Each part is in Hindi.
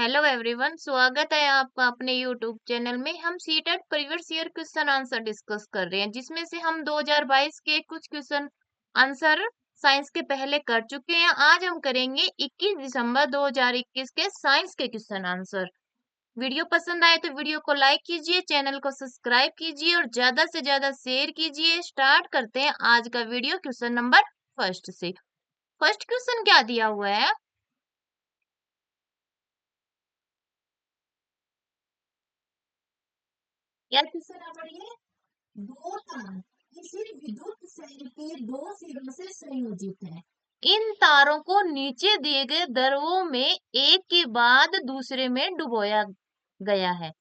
हेलो एवरीवन, स्वागत है आपका अपने यूट्यूब चैनल में। हम CTET previous year question answer discuss कर रहे हैं, जिसमें से हम 2022 के कुछ क्वेश्चन आंसर साइंस के पहले कर चुके हैं। आज हम करेंगे 21 दिसंबर 2021 के साइंस के क्वेश्चन आंसर। वीडियो पसंद आए तो वीडियो को लाइक कीजिए, चैनल को सब्सक्राइब कीजिए और ज्यादा से ज्यादा शेयर कीजिए। स्टार्ट करते हैं आज का वीडियो क्वेश्चन नंबर फर्स्ट से। फर्स्ट क्वेश्चन क्या दिया हुआ है? क्या क्वेश्चन है, पढ़िए। दो तार किसी विद्युत सेल के दो सिरों से संयोजित हैं। इन तारों को नीचे दिए गए द्रवों में एक के बाद दूसरे में डुबोया गया है।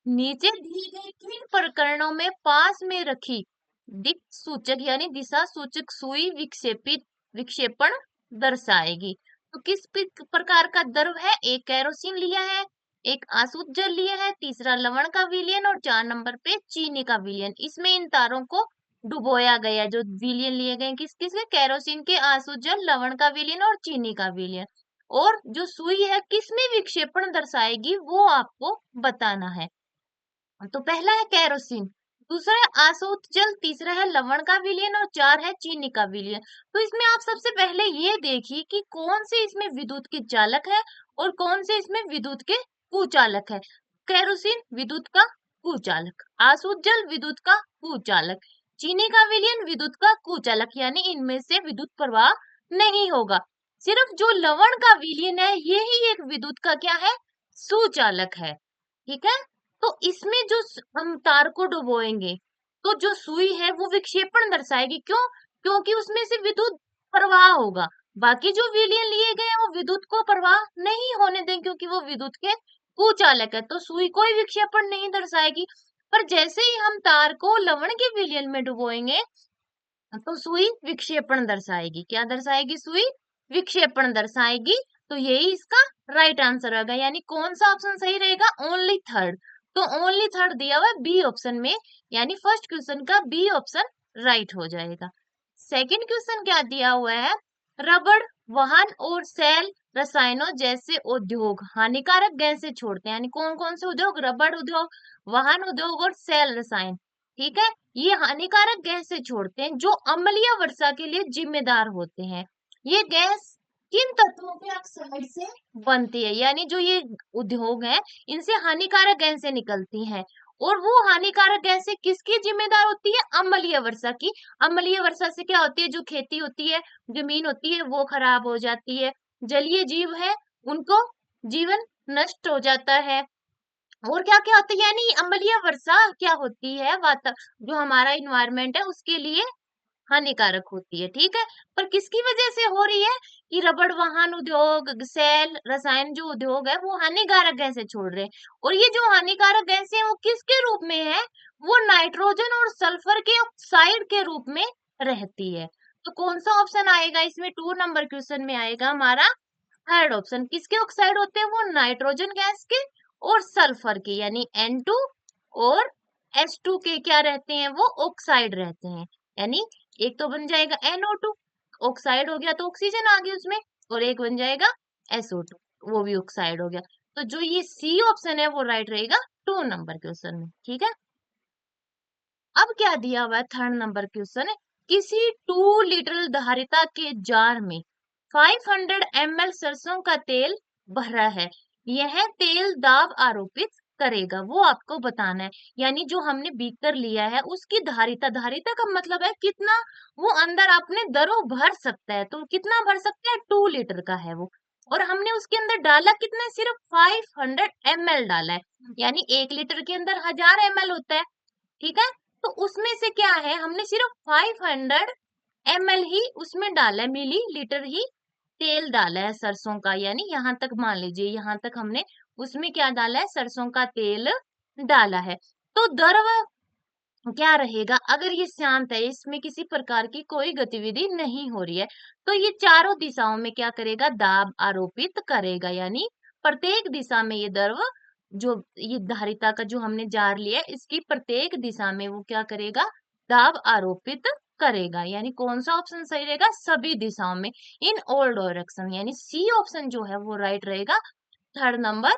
नीचे दिए गए किन प्रकरणों में पास में रखी दिक सूचक यानी दिशा सूचक सुई विक्षेपित विक्षेपण दर्शाएगी? तो किस प्रकार का द्रव है? एक केरोसिन लिया है, एक आसुत जल लिया है, तीसरा लवण का विलयन और 4 नंबर पे चीनी का विलयन। इसमें इन तारों को डुबोया गया। जो विलयन लिए गए किस किस के? केरोसिन के, आसुत जल, लवण का विलयन और चीनी का विलयन। और जो सुई है किसमें विक्षेपण दर्शाएगी वो आपको बताना है। तो पहला है केरोसिन, दूसरा है आसुत जल, तीसरा है लवण का विलयन और चार है चीनी का विलयन। तो इसमें आप सबसे पहले ये देखिए कि कौन से इसमें विद्युत के चालक है और कौन से इसमें विद्युत के कुचालक है। केरोसिन विद्युत का कुचालक, आसुत जल विद्युत का कुचालक, चीनी का विलयन विद्युत का कुचालक, यानी इनमें से विद्युत प्रवाह नहीं होगा। सिर्फ जो लवण का विलयन है यही एक विद्युत का क्या है? सुचालक है। ठीक है। तो इसमें जो हम तार को डुबोएंगे तो जो सुई है वो विक्षेपण दर्शाएगी। क्यों? क्योंकि उसमें से विद्युत प्रवाह होगा। बाकी जो विलयन लिए गए हैं वो विद्युत को प्रवाह नहीं होने दें, क्योंकि वो विद्युत के कुचालक है, तो सुई कोई विक्षेपण नहीं दर्शाएगी। पर जैसे ही हम तार को लवण के विलयन में डुबोएंगे तो सुई विक्षेपण दर्शाएगी। क्या दर्शाएगी? सुई विक्षेपण दर्शाएगी। तो यही इसका राइट आंसर होगा। यानी कौन सा ऑप्शन सही रहेगा? Only third. तो ओनली थर्ड दिया हुआ है बी ऑप्शन में, यानी फर्स्ट क्वेश्चन का बी ऑप्शन राइट हो जाएगा। सेकंड क्वेश्चन क्या दिया हुआ है? रबड़, वाहन और सेल रसायनों जैसे उद्योग हानिकारक गैसें छोड़ते हैं। यानी कौन कौन से उद्योग? रबड़ उद्योग, वाहन उद्योग और सेल रसायन। ठीक है। ये हानिकारक गैसें छोड़ते हैं जो अम्लीय वर्षा के लिए जिम्मेदार होते हैं। ये गैस किन तत्वों के ऑक्साइड से बनती है? यानी जो ये उद्योग है इनसे हानिकारक गैसें निकलती हैं। और वो हानिकारक गैसें किसकी जिम्मेदार होती है? अम्लीय वर्षा की। अम्लीय वर्षा से क्या होती है? जो खेती होती है, जमीन होती है, वो खराब हो जाती है। जलीय जीव है उनको जीवन नष्ट हो जाता है। और क्या क्या होता है? यानी अम्लीय वर्षा क्या होती है? वाता जो हमारा इन्वायरमेंट है उसके लिए हानिकारक होती है। ठीक है। पर किसकी वजह से हो रही है? कि रबड़, वाहन उद्योग, सेल रसायन जो उद्योग है वो हानिकारक गैसें छोड़ रहे हैं। और ये जो हानिकारक गैसें हैं वो किसके रूप में है? वो नाइट्रोजन और सल्फर के ऑक्साइड के रूप में रहती है। तो कौन सा ऑप्शन आएगा इसमें? 2 नंबर क्वेश्चन में आएगा हमारा थर्ड ऑप्शन। किसके ऑक्साइड होते हैं? वो नाइट्रोजन गैस के और सल्फर के, यानी N2 और H2 के क्या रहते हैं? वो ऑक्साइड रहते हैं। यानी एक तो बन जाएगा NO2, ऑक्साइड हो गया तो ऑक्सीजन आ गई उसमें, और एक बन जाएगा SO2, वो भी ऑक्साइड हो गया। तो जो ये सी ऑप्शन है वो राइट रहेगा 2 नंबर क्वेश्चन में। ठीक है। अब क्या दिया हुआ है? थर्ड नंबर क्वेश्चन है, किसी 2 लीटर धारिता के जार में 500 ml सरसों का तेल भरा है। यह तेल दाब आरोपित करेगा, वो आपको बताना है। यानी जो हमने बीकर लिया है उसकी धारिता, धारिता का मतलब है कितना वो अंदर अपने दरों भर सकता है। तो कितना भर सकता है? 2 लीटर का है वो। और हमने उसके अंदर डाला कितना? सिर्फ 500 ml डाला है। यानी 1 लीटर के अंदर 1000 ml होता है। ठीक है। तो उसमें से क्या है? हमने सिर्फ 500 ml ही उसमें डाला है, मिली लीटर ही तेल डाला है सरसों का। यानी यहाँ तक मान लीजिए, यहाँ तक हमने उसमें क्या डाला है? सरसों का तेल डाला है। तो द्रव क्या रहेगा? अगर ये शांत है, इसमें किसी प्रकार की कोई गतिविधि नहीं हो रही है, तो ये चारों दिशाओं में क्या करेगा? दाब आरोपित करेगा। यानी प्रत्येक दिशा में ये द्रव, जो ये धारिता का जो हमने जार लिया है इसकी प्रत्येक दिशा में वो क्या करेगा? दाब आरोपित करेगा। यानी कौन सा ऑप्शन सही रहेगा? सभी दिशाओं में, इन ऑल डायरेक्शन। यानी सी ऑप्शन जो है वो राइट रहेगा, थर्ड नंबर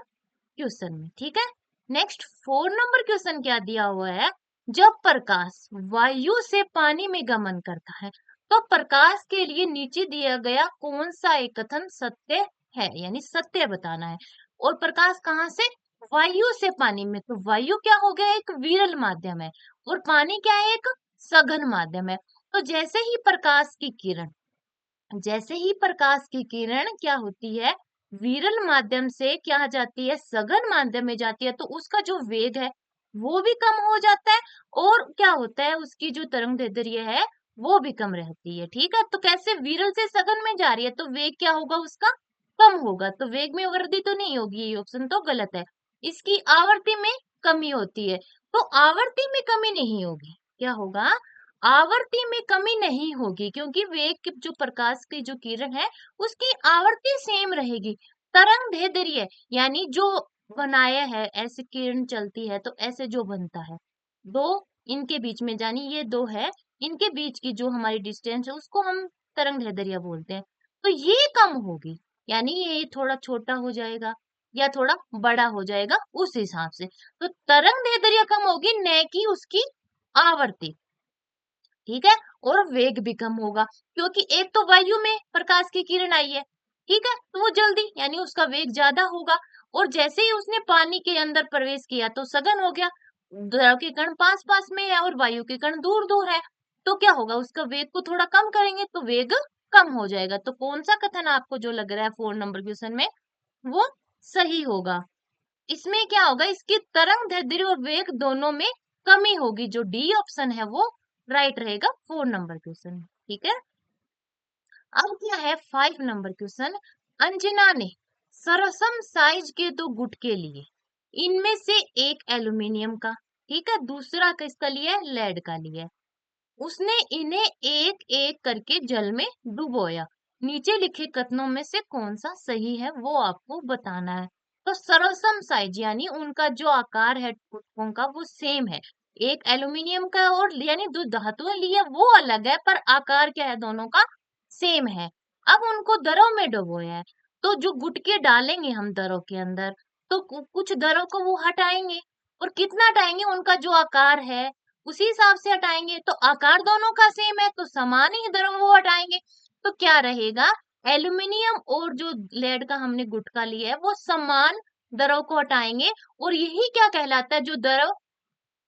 क्वेश्चन में। ठीक है, नेक्स्ट 4 नंबर क्वेश्चन क्या दिया हुआ है, जब प्रकाश वायु से पानी में गमन करता है तो प्रकाश के लिए नीचे दिया गया कौन सा एक कथन सत्य है, यानी सत्य बताना है। और प्रकाश कहाँ से, वायु से पानी में, तो वायु क्या हो गया, एक विरल माध्यम है और पानी क्या है, एक सघन माध्यम है। तो जैसे ही प्रकाश की किरण क्या होती है, विरल माध्यम से क्या जाती है, सघन माध्यम में जाती है, तो उसका जो वेग है वो भी कम हो जाता है और क्या होता है, उसकी जो तरंग दैर्ध्य है वो भी कम रहती है। ठीक है, तो कैसे, विरल से सघन में जा रही है तो वेग क्या होगा उसका, कम होगा, तो वेग में वृद्धि तो नहीं होगी, ये ऑप्शन तो गलत है। इसकी आवर्ती में कमी होती है, तो आवर्ती में कमी नहीं होगी, क्या होगा, आवर्ती में कमी नहीं होगी, क्योंकि वेग जो प्रकाश की जो किरण है उसकी आवर्ती सेम रहेगी। तरंग दैर्ध्य यानी जो बनाया है, ऐसे किरण चलती है तो ऐसे जो बनता है, दो इनके बीच में, यानी ये दो है, इनके बीच की जो हमारी डिस्टेंस है उसको हम तरंग दैर्ध्य बोलते हैं। तो ये कम होगी, यानी ये थोड़ा छोटा हो जाएगा या थोड़ा बड़ा हो जाएगा उस हिसाब से। तो तरंग दैर्ध्य कम होगी, न कि उसकी आवर्ती। ठीक है, और वेग भी कम होगा, क्योंकि एक तो वायु में प्रकाश की किरण आई है, ठीक है, तो वो जल्दी, यानी उसका वेग ज्यादा होगा। और जैसे ही उसने पानी के अंदर प्रवेश किया तो सघन हो गया, द्रव के कण पास पास में है और वायु के कण दूर दूर है, तो क्या होगा, उसका वेग को थोड़ा कम करेंगे तो वेग कम हो जाएगा। तो कौन सा कथन आपको जो लग रहा है 4 नंबर क्वेश्चन में वो सही होगा। इसमें क्या होगा, इसकी तरंग दैर्ध्य और वेग दोनों में कमी होगी, जो डी ऑप्शन है वो राइट रहेगा 4 नंबर क्वेश्चन। ठीक है, अब क्या है 5 नंबर क्वेश्चन, अंजना ने सरसम साइज के 2 गुट के लिए, इनमें से एक एल्यूमिनियम का, ठीक है, दूसरा किसका लिया है, लेड का लिया है। उसने इन्हें एक एक करके जल में डुबोया, नीचे लिखे कथनों में से कौन सा सही है वो आपको बताना है। तो सरसम साइज यानी उनका जो आकार है टुकड़ों का वो सेम है, एक एल्यूमिनियम का और यानी जो धातुएं ली है वो अलग है पर आकार क्या है, दोनों का सेम है। अब उनको दरों में डुबोया है, तो जो गुटके डालेंगे हम दरों के अंदर, तो कुछ दरों को वो हटाएंगे, और कितना हटाएंगे, उनका जो आकार है उसी हिसाब से हटाएंगे। तो आकार दोनों का सेम है तो समान ही दरों वो हटाएंगे, तो क्या रहेगा, एल्यूमिनियम और जो लेड का हमने गुटका लिया है वो समान दरों को हटाएंगे। और यही क्या कहलाता है, जो दरों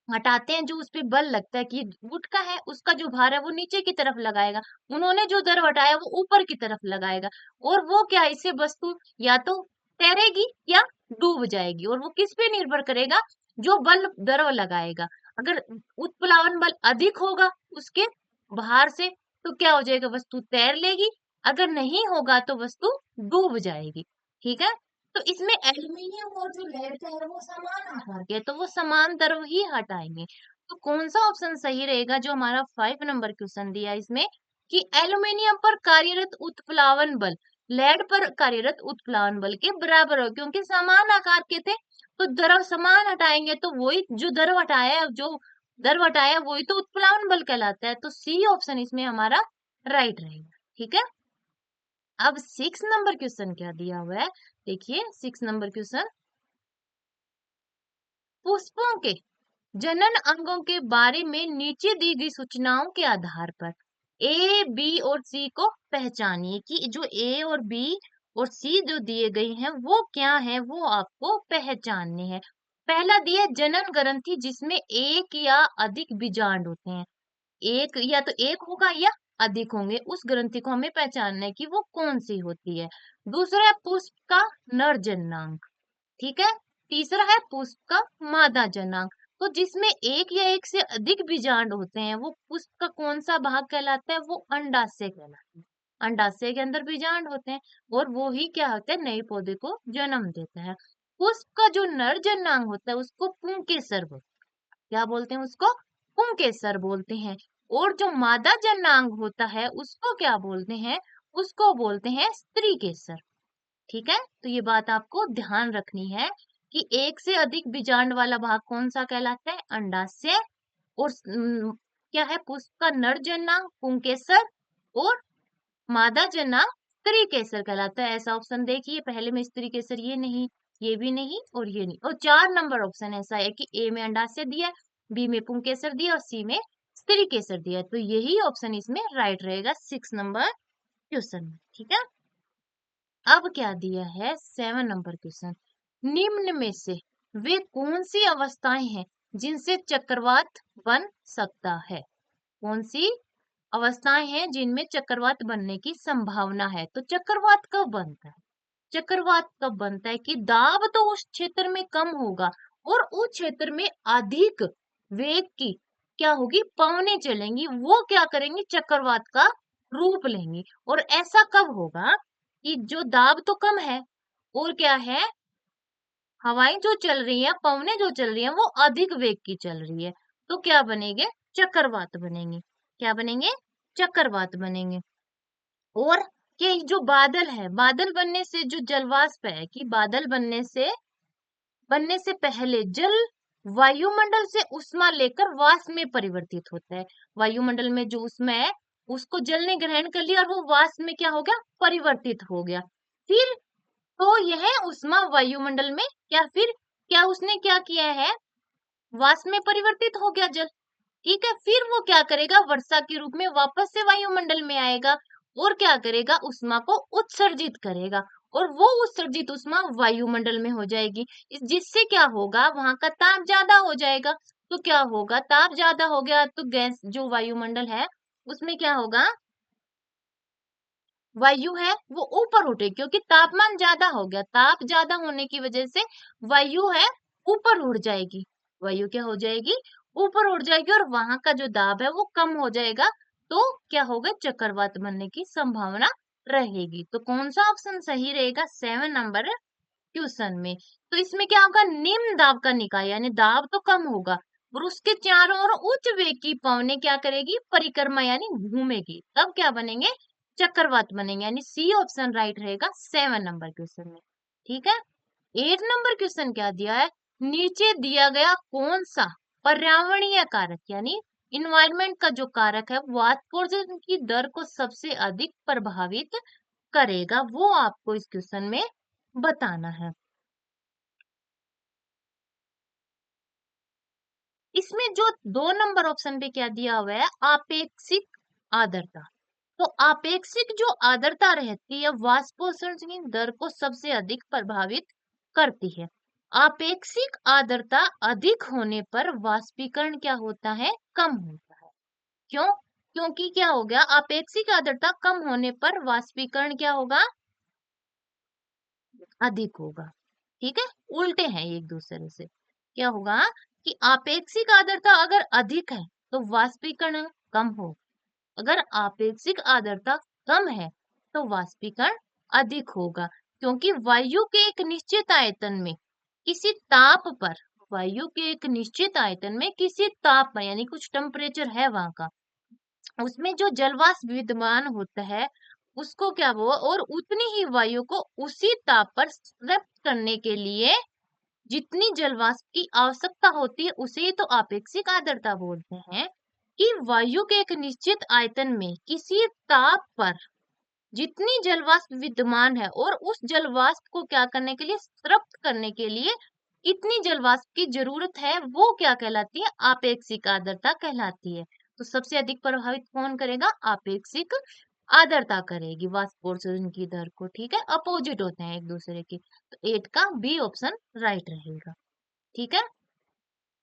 हटाते हैं, जो उसपे बल लगता है कि गुटका है उसका जो भार है वो नीचे की तरफ लगाएगा, उन्होंने जो दर हटाया वो ऊपर की तरफ लगाएगा, और वो क्या, इससे वस्तु या तो तैरेगी या डूब जाएगी। और वो किस पे निर्भर करेगा, जो बल दर लगाएगा, अगर उत्प्लावन बल अधिक होगा उसके भार से तो क्या हो जाएगा, वस्तु तैर लेगी, अगर नहीं होगा तो वस्तु डूब जाएगी। ठीक है, तो इसमें एल्यूमिनियम और जो लेड का है वो समान आकार के हैं, तो वो समान द्रव ही हटाएंगे। तो कौन सा ऑप्शन सही रहेगा, जो हमारा 5 नंबर क्वेश्चन दिया है इसमें, कि एल्यूमिनियम पर कार्यरत उत्प्लावन बल लेड पर कार्यरत उत्प्लावन बल के बराबर हो, क्योंकि समान आकार के थे तो द्रव समान हटाएंगे, तो वही जो द्रव हटाया वही तो उत्प्लावन बल कहलाता है। तो सी ऑप्शन इसमें हमारा राइट रहेगा। ठीक है, अब 6 नंबर क्वेश्चन क्या दिया हुआ है, देखिए 6 नंबर क्वेश्चन, पुष्पों के जनन अंगों के बारे में नीचे दी गई सूचनाओं के आधार पर ए, बी और सी को पहचानिए, कि जो ए और बी और सी जो दिए गए हैं वो क्या है, वो आपको पहचानने हैं। पहला दिया है जनन ग्रंथि, जिसमें एक या अधिक बीजांड होते हैं, एक या तो एक होगा या अधिक होंगे, उस ग्रंथि को हमें पहचानना है कि वो कौन सी होती है। दूसरा है पुष्प का नर जननांग, ठीक है। तीसरा है पुष्प का मादा जनांग, तो जिसमें एक या एक से अधिक बीजांड होते हैं वो पुष्प का कौन सा भाग कहलाता है, वो अंडाशय कहलाता है। अंडाशय के अंदर बीजांड होते हैं और वो ही क्या होता है, नए पौधे को जन्म देता है। पुष्प का जो नर जनांग होता है उसको पुंकेसर बोलते हैं, क्या बोलते हैं उसको, पुंकेसर बोलते हैं। और जो मादा जनांग होता है उसको क्या बोलते हैं, उसको बोलते हैं स्त्री केसर। ठीक है, तो ये बात आपको ध्यान रखनी है कि एक से अधिक बीजांड वाला भाग कौन सा कहलाता है, अंडाशय। और क्या है, पुष्प का नर जननांग पुंकेसर और मादा जननांग स्त्री केसर कहलाता है। ऐसा ऑप्शन देखिए, पहले में स्त्री केसर ये नहीं ये भी नहीं और ये नहीं। और 4 नंबर ऑप्शन ऐसा है कि ए में अंडाशय दिया है, बी में पुंकेसर दिया और सी में स्त्री केसर दिया है। तो यही ऑप्शन इसमें राइट रहेगा 6 नंबर क्वेश्चन में। ठीक है, अब क्या दिया है 7 नंबर क्वेश्चन। निम्न में से वे कौन सी अवस्थाएं हैं जिनसे चक्रवात बन सकता है? कौन सी अवस्थाएं हैं जिनमें चक्रवात बनने की संभावना है? तो चक्रवात कब बनता है? चक्रवात कब बनता है कि दाब तो उस क्षेत्र में कम होगा और उस क्षेत्र में अधिक वेग की क्या होगी, पवनें चलेंगी, वो क्या करेंगी, चक्रवात का रूप लेंगी। और ऐसा कब होगा कि जो दाब तो कम है और क्या है, हवाएं जो चल रही है, पवनें जो चल रही है वो अधिक वेग की चल रही है, तो क्या बनेंगे, चक्रवात बनेंगे। क्या बनेंगे, चक्रवात बनेंगे। और ये जो बादल है, बादल बनने से जो जलवाष्प है कि बादल बनने से पहले जल वायुमंडल से उष्मा लेकर वाष्प में परिवर्तित होता है। वायुमंडल में जो उष्मा है उसको जल ने ग्रहण कर लिया और वो वाष्प में क्या हो गया, परिवर्तित हो गया। फिर तो यह उष्मा वायुमंडल में फिर क्या उसने क्या किया है, वाष्प में परिवर्तित हो गया जल। ठीक है, फिर वो क्या करेगा, वर्षा के रूप में वापस से वायुमंडल में आएगा और क्या करेगा, उष्मा को उत्सर्जित करेगा और वो उत्सर्जित उष्मा वायुमंडल में हो जाएगी। जिससे क्या होगा, वहां का ताप ज्यादा हो जाएगा। तो क्या होगा, ताप ज्यादा हो गया तो गैस जो वायुमंडल है उसमें क्या होगा, वायु है वो ऊपर उठेगी क्योंकि तापमान ज्यादा हो गया। ताप ज्यादा होने की वजह से वायु है ऊपर उड़ जाएगी। वायु क्या हो जाएगी, ऊपर उड़ जाएगी और वहां का जो दाब है वो कम हो जाएगा। तो क्या होगा, चक्रवात बनने की संभावना रहेगी। तो कौन सा ऑप्शन सही रहेगा 7 नंबर क्वेश्चन में? तो इसमें क्या होगा, निम्न दाब का निकाय यानी दाब तो कम होगा और उसके चारों ओर उच्च वेग की पवनें क्या करेगी, परिक्रमा यानी घूमेगी, तब क्या बनेंगे, चक्रवात बनेंगे। यानी सी ऑप्शन राइट रहेगा 7 नंबर क्वेश्चन में। ठीक है, 8 नंबर क्वेश्चन क्या दिया है, नीचे दिया गया कौन सा पर्यावरणीय कारक यानी इन्वायरमेंट का जो कारक है वाष्पोत्सर्जन की दर को सबसे अधिक प्रभावित करेगा, वो आपको इस क्वेश्चन में बताना है। इसमें जो 2 नंबर ऑप्शन पे क्या दिया हुआ है, आपेक्षिक आर्द्रता। तो आपेक्षिक जो आर्द्रता रहती है वाष्पोत्सर्जन की दर को सबसे अधिक प्रभावित करती है। आपेक्षिक आर्द्रता अधिक होने पर वाष्पीकरण क्या होता है, कम होता है। क्यों, क्योंकि क्या हो गया, आपेक्षिक आर्द्रता कम होने पर वाष्पीकरण क्या होगा, अधिक होगा। ठीक है, उल्टे हैं एक दूसरे से। क्या होगा कि आपेक्षिक आर्द्रता अगर अधिक है तो वाष्पीकरण कम हो, अगर आपेक्षिक आर्द्रता कम है तो वाष्पीकरण अधिक होगा। क्योंकि वायु के एक निश्चित आयतन में किसी ताप पर, वायु के एक निश्चित आयतन में किसी ताप पर यानी कुछ टेम्परेचर है वहां का, उसमें जो जलवाष्प विद्यमान होता है उसको क्या वो, और उतनी ही वायु को उसी ताप पर तृप्त करने के लिए जितनी जलवाष्प की आवश्यकता होती है उसे ही तो आपेक्षिक आर्द्रता बोलते हैं। कि वायु के एक निश्चित आयतन में किसी ताप पर जितनी जलवाष्प विद्यमान है और उस जलवाष्प को क्या करने के लिए, तृप्त करने के लिए इतनी जलवाष्प की जरूरत है, वो क्या कहलाती है, आपेक्षिक आर्द्रता कहलाती है। तो सबसे अधिक प्रभावित कौन करेगा, आपेक्षिक आर्द्रता करेगी वाष्पोत्सर्जन की दर को। ठीक है, अपोजिट होते हैं एक दूसरे के। तो 8 का बी ऑप्शन राइट रहेगा। ठीक है,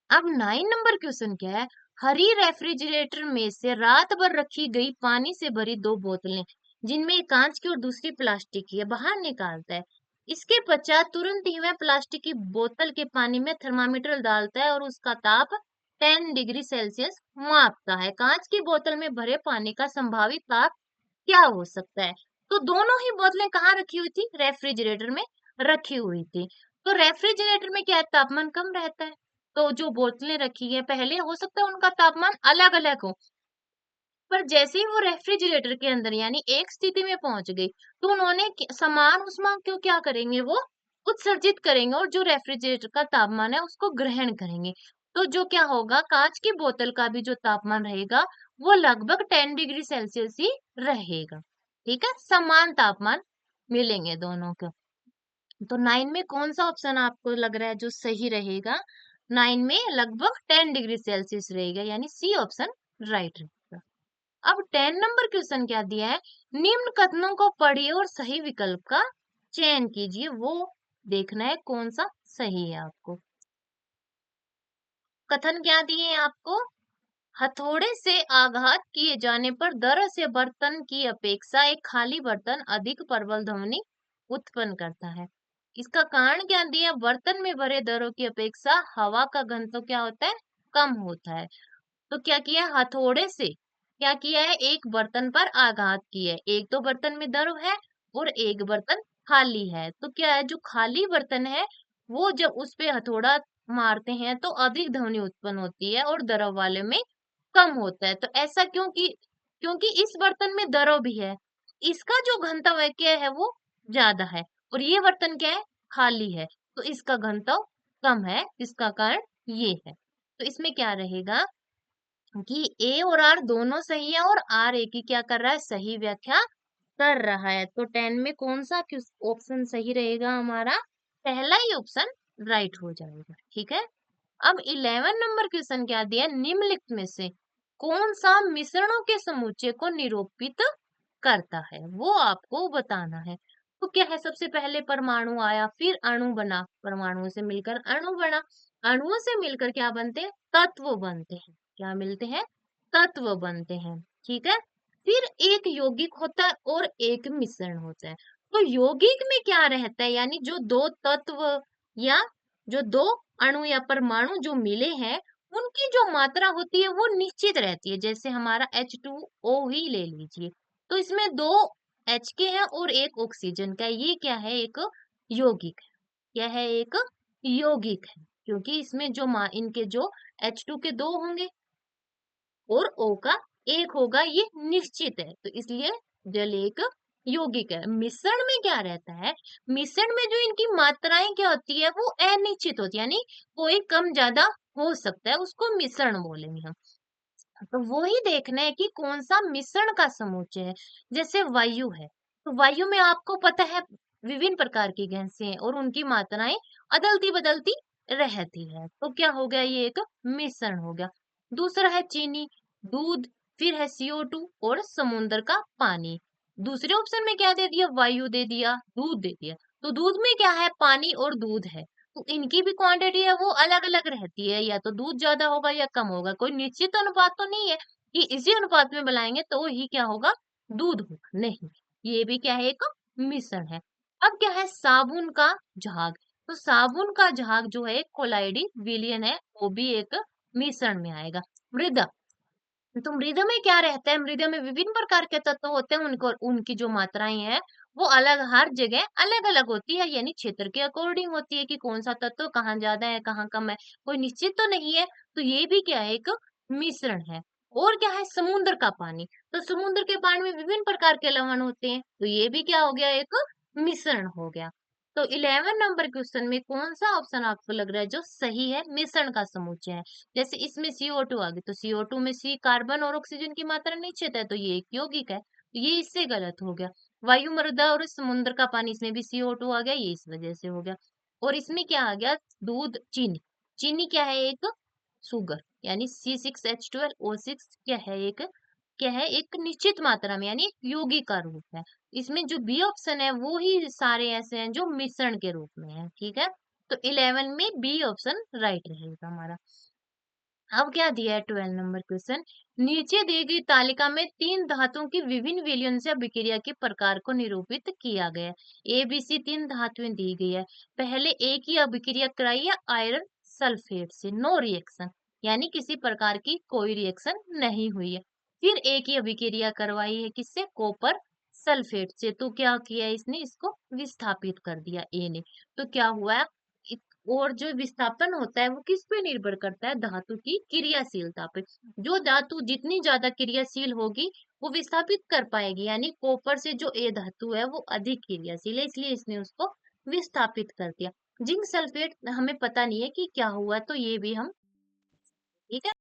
अब 9 नंबर क्वेश्चन क्या है, हरी रेफ्रिजरेटर में से रात भर रखी गई पानी से भरी 2 बोतलें, जिनमें एक कांच की और दूसरी प्लास्टिक की है, बाहर निकालता है। इसके पश्चात तुरंत ही वह प्लास्टिक की बोतल के पानी में थर्मामीटर डालता है और उसका ताप 10 डिग्री सेल्सियस मापता है। कांच की बोतल में भरे पानी का संभावित ताप क्या हो सकता है? तो दोनों ही बोतलें कहाँ रखी हुई थी, रेफ्रिजरेटर में रखी हुई थी। तो रेफ्रिजरेटर में क्या है, तापमान कम रहता है। तो जो बोतलें रखी है पहले हो सकता है उनका तापमान अलग अलग हो, पर जैसे ही वो रेफ्रिजरेटर के अंदर यानी एक स्थिति में पहुंच गई तो उन्होंने समान उष्मा क्यों क्या करेंगे, वो उत्सर्जित करेंगे और जो रेफ्रिजरेटर का तापमान है उसको ग्रहण करेंगे। तो जो क्या होगा, कांच की बोतल का भी जो तापमान रहेगा वो लगभग 10 डिग्री सेल्सियस ही रहेगा। ठीक है, समान तापमान मिलेंगे दोनों को। तो 9 में कौन सा ऑप्शन आपको लग रहा है जो सही रहेगा? 9 में लगभग 10 डिग्री सेल्सियस रहेगा, यानी सी ऑप्शन राइट रहेगा। अब 10 नंबर क्वेश्चन क्या दिया है? निम्न कथनों को पढ़िए और सही विकल्प का चयन कीजिए। वो देखना है कौन सा सही है आपको। कथन क्या दिए हैं आपको? हथौड़े से आघात किए जाने पर दर से बर्तन की अपेक्षा एक खाली बर्तन अधिक प्रबल ध्वनि उत्पन्न करता है। इसका कारण क्या दिया? बर्तन में भरे दरों की अपेक्षा हवा का घनत्व क्या होता है? कम होता है। तो क्या किया? हथौड़े से क्या किया है? एक बर्तन पर आघात किया है। एक तो बर्तन में दर है और एक बर्तन खाली है। तो क्या है, जो खाली बर्तन है वो जब उस पे हथौड़ा मारते हैं तो अधिक ध्वनि उत्पन्न होती है और दरव वाले में कम होता है। तो ऐसा क्यों? क्योंकि इस बर्तन में दरव भी है, इसका जो घनत्व है क्या है? वो ज्यादा है, और ये बर्तन क्या है? खाली है, तो इसका घनत्व कम है। इसका कारण ये है। तो इसमें क्या रहेगा कि ए और आर दोनों सही है और आर ए की क्या कर रहा है? सही व्याख्या कर रहा है। तो 10 में कौन सा ऑप्शन सही रहेगा हमारा? पहला ही ऑप्शन राइट हो जाएगा। ठीक है। अब 11 नंबर क्वेश्चन क्या दिया? निम्नलिखित में से कौन सा मिश्रणों के समुच्चय को निरूपित करता है? वो आपको बताना है। तो क्या है? सबसे पहले परमाणु आया, फिर अणु बना, परमाणुओं से मिलकर अणु बना, अणुओं से मिलकर क्या बनते हैं? तत्व बनते हैं। क्या मिलते हैं? तत्व बनते हैं। ठीक है। फिर एक यौगिक होता है और एक मिश्रण होता है। तो यौगिक में क्या रहता है? यानी जो दो तत्व या जो दो अणु या परमाणु जो मिले हैं उनकी जो मात्रा होती है वो निश्चित रहती है। जैसे हमारा H2O ही ले लीजिए, तो इसमें दो H के हैं और एक ऑक्सीजन का है। ये क्या है? एक यौगिक है। क्या है? एक यौगिक है, क्योंकि इसमें जो इनके जो H2 के दो होंगे और O का एक होगा, ये निश्चित है, तो इसलिए जल एक यौगिक है। मिश्रण में क्या रहता है? मिश्रण में जो इनकी मात्राएं क्या होती है? वो अनिश्चित होती है, यानी कोई कम ज्यादा हो सकता है, उसको मिश्रण बोलेंगे हम। तो वो ही देखना है कि कौन सा मिश्रण का समुच्चय है। जैसे वायु है, तो वायु में आपको पता है विभिन्न प्रकार की गैसें हैं और उनकी मात्राएं अदलती बदलती रहती है। तो क्या हो गया? ये एक मिश्रण हो गया। दूसरा है चीनी, दूध, फिर है CO2 और समुद्र का पानी। दूसरे ऑप्शन में क्या दे दिया? वायु दे दिया, दूध दे दिया। तो दूध में क्या है? पानी और दूध है, तो इनकी भी क्वांटिटी है वो अलग अलग रहती है, या तो दूध ज्यादा होगा या कम होगा। कोई निश्चित अनुपात तो नहीं है कि इसी अनुपात में बनाएंगे तो ही क्या होगा? दूध होगा, नहीं। ये भी क्या है? एक मिश्रण है। अब क्या है? साबुन का झाग। तो साबुन का झाग जो है कोलाइडी विलियन है, वो भी एक मिश्रण में आएगा। मृदा, तो मृदा में क्या रहता है? मृदा में विभिन्न प्रकार के तत्व होते हैं, उनको उनकी जो मात्राएं हैं वो अलग, हर जगह अलग अलग होती है, यानी क्षेत्र के अकॉर्डिंग होती है कि कौन सा तत्व कहाँ ज्यादा है कहाँ कम है, कोई निश्चित तो नहीं है। तो ये भी क्या है? एक मिश्रण है। और क्या है? समुद्र का पानी। तो समुद्र के पानी में विभिन्न प्रकार के लवण होते हैं, तो ये भी क्या हो गया? एक मिश्रण हो गया। तो 11 नंबर क्वेश्चन में कौन सा ऑप्शन आपको लग रहा है जो सही है? मिश्रण का समुच्चय है। जैसे इसमें CO2 आ गई, तो CO2 में C कार्बन और ऑक्सीजन की मात्रा निश्चित है, तो ये एक यौगिक है, तो ये इससे गलत हो गया। वायु, मृदा और समुद्र का पानी, इसमें भी CO2 आ गया, ये इस वजह से हो गया। और इसमें क्या आ गया? दूध, चीनी। चीनी क्या है? एक सुगर, यानी C6H12O6 क्या है? एक निश्चित मात्रा में, यानी एक यौगिक का रूप है। इसमें जो बी ऑप्शन है वो ही सारे ऐसे हैं जो मिश्रण के रूप में है। ठीक है। तो 11 में बी ऑप्शन राइट रहेगा हमारा। अब क्या दिया है? 12 नंबर क्वेश्चन। नीचे दी गई तालिका में तीन धातुओं की विभिन्न विलयन या विक्रिया के प्रकार को निरूपित किया गया है। ए बी सी तीन धातुएं दी गई है। पहले एक ही अभिक्रिया कराई है आयरन सल्फेट से, नो रिएक्शन, यानी किसी प्रकार की कोई रिएक्शन नहीं हुई है। फिर एक ही अभिक्रिया करवाई है किससे? कॉपर सल्फेट से। तो क्या किया इसने? इसको विस्थापित कर दिया ए ने। तो क्या हुआ? और जो विस्थापन होता है वो किस पे निर्भर करता है? धातु की क्रियाशीलता पे। जो धातु जितनी ज्यादा क्रियाशील होगी वो विस्थापित कर पाएगी, यानी कॉपर से जो ए धातु है वो अधिक क्रियाशील है, इसलिए इसने उसको विस्थापित कर दिया। जिंक सल्फेट हमें पता नहीं है कि क्या हुआ, तो ये भी हम, ठीक है।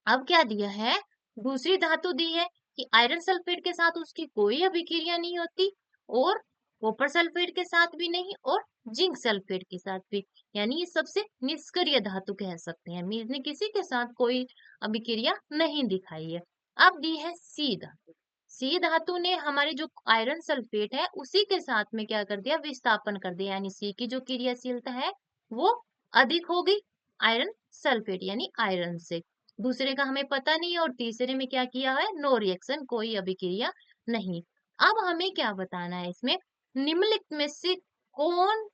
अब क्या दिया है? दूसरी धातु दी है कि आयरन सल्फेट के साथ उसकी कोई अभिक्रिया नहीं होती और कॉपर सल्फेट के साथ भी नहीं और जिंक सल्फेट के साथ भी, यानी ये सबसे निष्क्रिय धातु कह सकते हैं, इसने किसी के साथ कोई अभिक्रिया नहीं दिखाई है। अब दी है सी धातु। सी धातु ने हमारे जो आयरन सल्फेट है उसी के साथ में क्या कर दिया, विस्थापन कर दिया, यानी सी की जो क्रियाशीलता है वो अधिक हो गई आयरन सल्फेट यानी आयरन से। दूसरे का हमें पता नहीं और तीसरे में क्या किया है, नो रिएक्शन, कोई अभिक्रिया नहीं। अब हमें क्या बताना है इसमें, निम्नलिखित में से कौन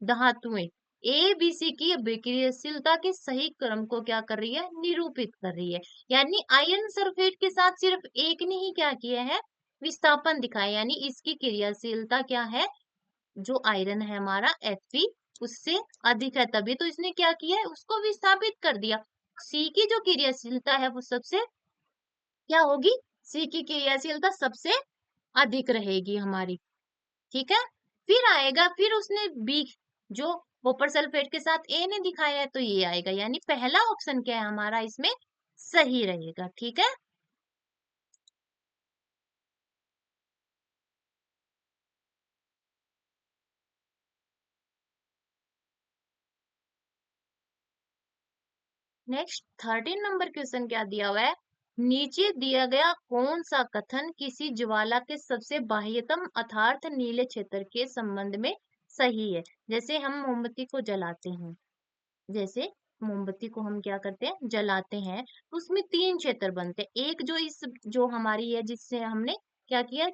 धातुएं ए बी सी की अभिक्रियाशीलता के सही क्रम को क्या कर रही है, निरूपित कर रही है। यानी आयरन सल्फेट के साथ सिर्फ एक ने ही क्या किया है, विस्थापन दिखाया, यानी इसकी क्रियाशीलता क्या है, जो आयरन है हमारा Fe उससे अधिक है, तभी तो इसने क्या किया है, उसको विस्थापित कर दिया। सी की जो क्रियाशीलता है वो सबसे क्या होगी, सी की क्रियाशीलता सबसे अधिक रहेगी हमारी, ठीक है। फिर आएगा, फिर उसने बी जो कॉपर सल्फेट के साथ ए ने दिखाया है तो ये आएगा, यानी पहला ऑप्शन क्या है हमारा इसमें सही रहेगा, ठीक है। नेक्स्ट 13 नंबर क्वेश्चन क्या दिया हुआ है, नीचे दिया गया कौन सा कथन किसी ज्वाला के सबसे बाह्यतम अर्थात नीले क्षेत्र के संबंध में सही है। जैसे हम मोमबत्ती को जलाते हैं, जैसे मोमबत्ती को हम क्या करते हैं, जलाते हैं, तो उसमें तीन क्षेत्र बनते हैं। एक जो इस जो हमारी है जिससे हमने क्या किया,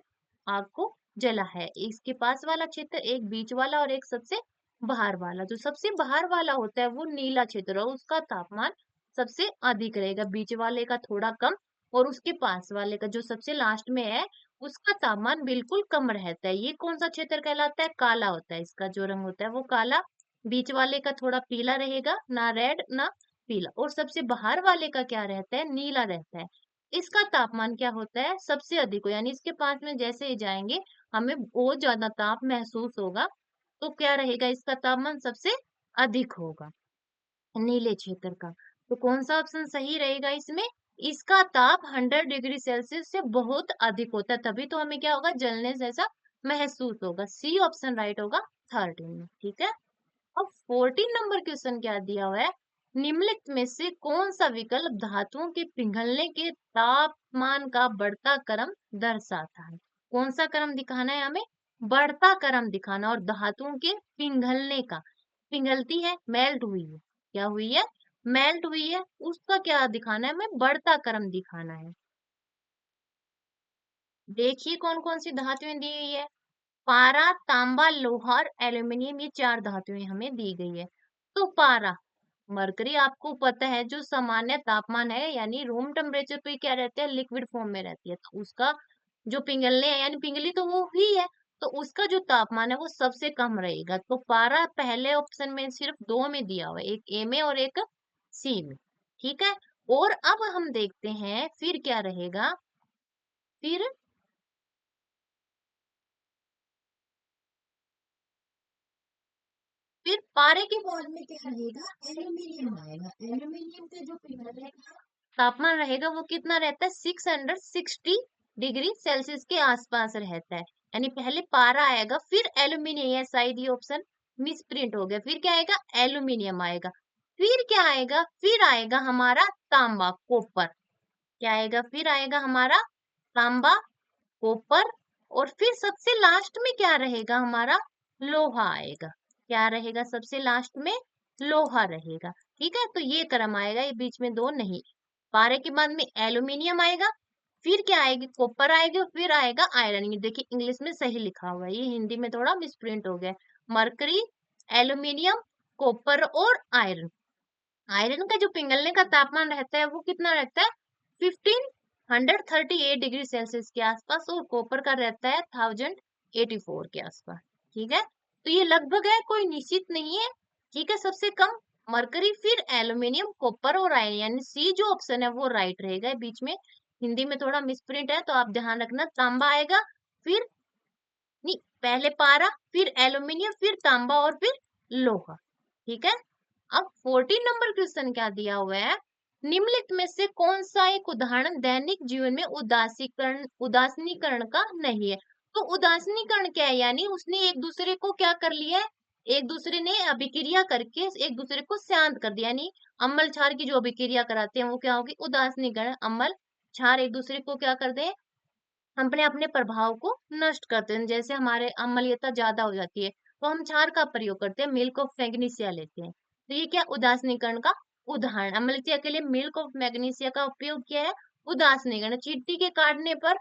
आग को जला है, इसके पास वाला क्षेत्र, एक बीच वाला और एक सबसे बाहर वाला। जो सबसे बाहर वाला होता है वो नीला क्षेत्र है, उसका तापमान सबसे अधिक रहेगा, बीच वाले का थोड़ा कम और उसके पास वाले का जो सबसे लास्ट में है उसका तापमान बिल्कुल कम रहता है। ये कौन सा क्षेत्र कहलाता है, काला होता है, इसका जो रंग होता है वो काला, बीच वाले का थोड़ा पीला रहेगा, ना रेड ना पीला, और सबसे बाहर वाले का क्या रहता है, नीला रहता है। इसका तापमान क्या होता है, सबसे अधिक हो, यानी इसके पास में जैसे ही जाएंगे हमें बहुत ज्यादा ताप महसूस होगा, तो क्या रहेगा, इसका तापमान सबसे अधिक होगा नीले क्षेत्र का। तो कौन सा ऑप्शन सही रहेगा इसमें, इसका ताप 100 डिग्री सेल्सियस से बहुत अधिक होता है, तभी तो हमें क्या होगा, जलने जैसा महसूस होगा। सी ऑप्शन राइट होगा 13 में, ठीक है। अब 14 नंबर क्वेश्चन क्या दिया हुआ है, निम्नलिखित में से कौन सा विकल्प धातुओं के पिघलने के तापमान का बढ़ता क्रम दर्शाता है। कौन सा क्रम दिखाना है हमें, बढ़ता क्रम दिखाना, और धातुओं के पिघलने का, पिघलती है मेल्ट हुई है, क्या हुई है, मेल्ट हुई है, उसका क्या दिखाना है, हमें बढ़ता क्रम दिखाना है। देखिए कौन कौन सी धातुएं दी हुई है, पारा, तांबा, लोहा और एल्यूमिनियम, ये चार धातुएं हमें दी गई है। तो पारा, मरकरी आपको पता है जो सामान्य तापमान है, यानी रूम टेम्परेचर पे क्या रहता है, लिक्विड फॉर्म में रहती है, तो उसका जो पिघलने है यानी पिघली तो वो ही है, तो उसका जो तापमान है वो सबसे कम रहेगा। तो पारा पहले ऑप्शन में सिर्फ दो में दिया हुआ है, एक ए में और एक सी में, ठीक है। और अब हम देखते हैं फिर क्या रहेगा, फिर फिर पारे के बाद में क्या रहेगा, एल्यूमिनियम आएगा। एल्यूमिनियम के जो पिघलने का तापमान रहेगा वो कितना रहता है, 660 डिग्री सेल्सियस के आसपास रहता है। यानी पहले पारा आएगा फिर एल्यूमिनियम, या शायद ये ऑप्शन मिस प्रिंट हो गया, फिर क्या आएगा, एल्यूमिनियम आएगा, फिर क्या आएगा, फिर आएगा हमारा तांबा, कॉपर, क्या आएगा, फिर आएगा हमारा तांबा, कॉपर, और फिर सबसे लास्ट में क्या रहेगा हमारा, लोहा आएगा। क्या रहेगा सबसे लास्ट में, लोहा रहेगा, ठीक है। तो ये क्रम आएगा, ये बीच में दो नहीं। पारे के बाद में एल्यूमिनियम आएगा, फिर क्या आएगी, कॉपर आएगी, फिर आएगा आयरन। ये देखिए इंग्लिश में सही लिखा हुआ है, ये हिंदी में थोड़ा मिसप्रिंट हो गया, मरकरी, एल्यूमिनियम, कॉपर और आयरन। आयरन का जो पिघलने का तापमान रहता है वो कितना रहता है, 1538 डिग्री सेल्सियस के आसपास, और कॉपर का रहता है 1084 के आसपास, ठीक है। तो ये लगभग है, कोई निश्चित नहीं है, ठीक है। सबसे कम मरकरी, फिर एल्यूमिनियम, कॉपर और आयरन, यानी सी जो ऑप्शन है वो राइट रहेगा। बीच में हिंदी में थोड़ा मिसप्रिंट है तो आप ध्यान रखना, तांबा आएगा, फिर नहीं, पहले पारा, फिर एल्यूमिनियम, फिर तांबा और फिर लोहा, ठीक है। अब 14 नंबर क्वेश्चन क्या दिया हुआ है, निम्नलिखित में से कौन सा एक उदाहरण दैनिक जीवन में उदासीकरण उदासीनीकरण का नहीं है। तो उदासीनीकरण क्या है, यानी उसने एक दूसरे को क्या कर लिया है, एक दूसरे ने अभिक्रिया करके एक दूसरे को शांत कर दिया, यानी अम्ल क्षार की जो अभिक्रिया कराते हैं वो क्या होगी, उदासीनीकरण। अम्ल क्षार एक दूसरे को क्या कर दे, अपने अपने प्रभाव को नष्ट करते हैं। जैसे हमारे अम्लीयता ज्यादा हो जाती है तो हम क्षार का प्रयोग करते हैं, मिल्क ऑफ मैग्नीशिया लेते हैं। तो ये क्या उदासीनीकरण का उदाहरण, अम्लता के लिए मिल्क ऑफ मैग्नीशिया का उपयोग किया है। उदासीनीकरण चींटी के काटने पर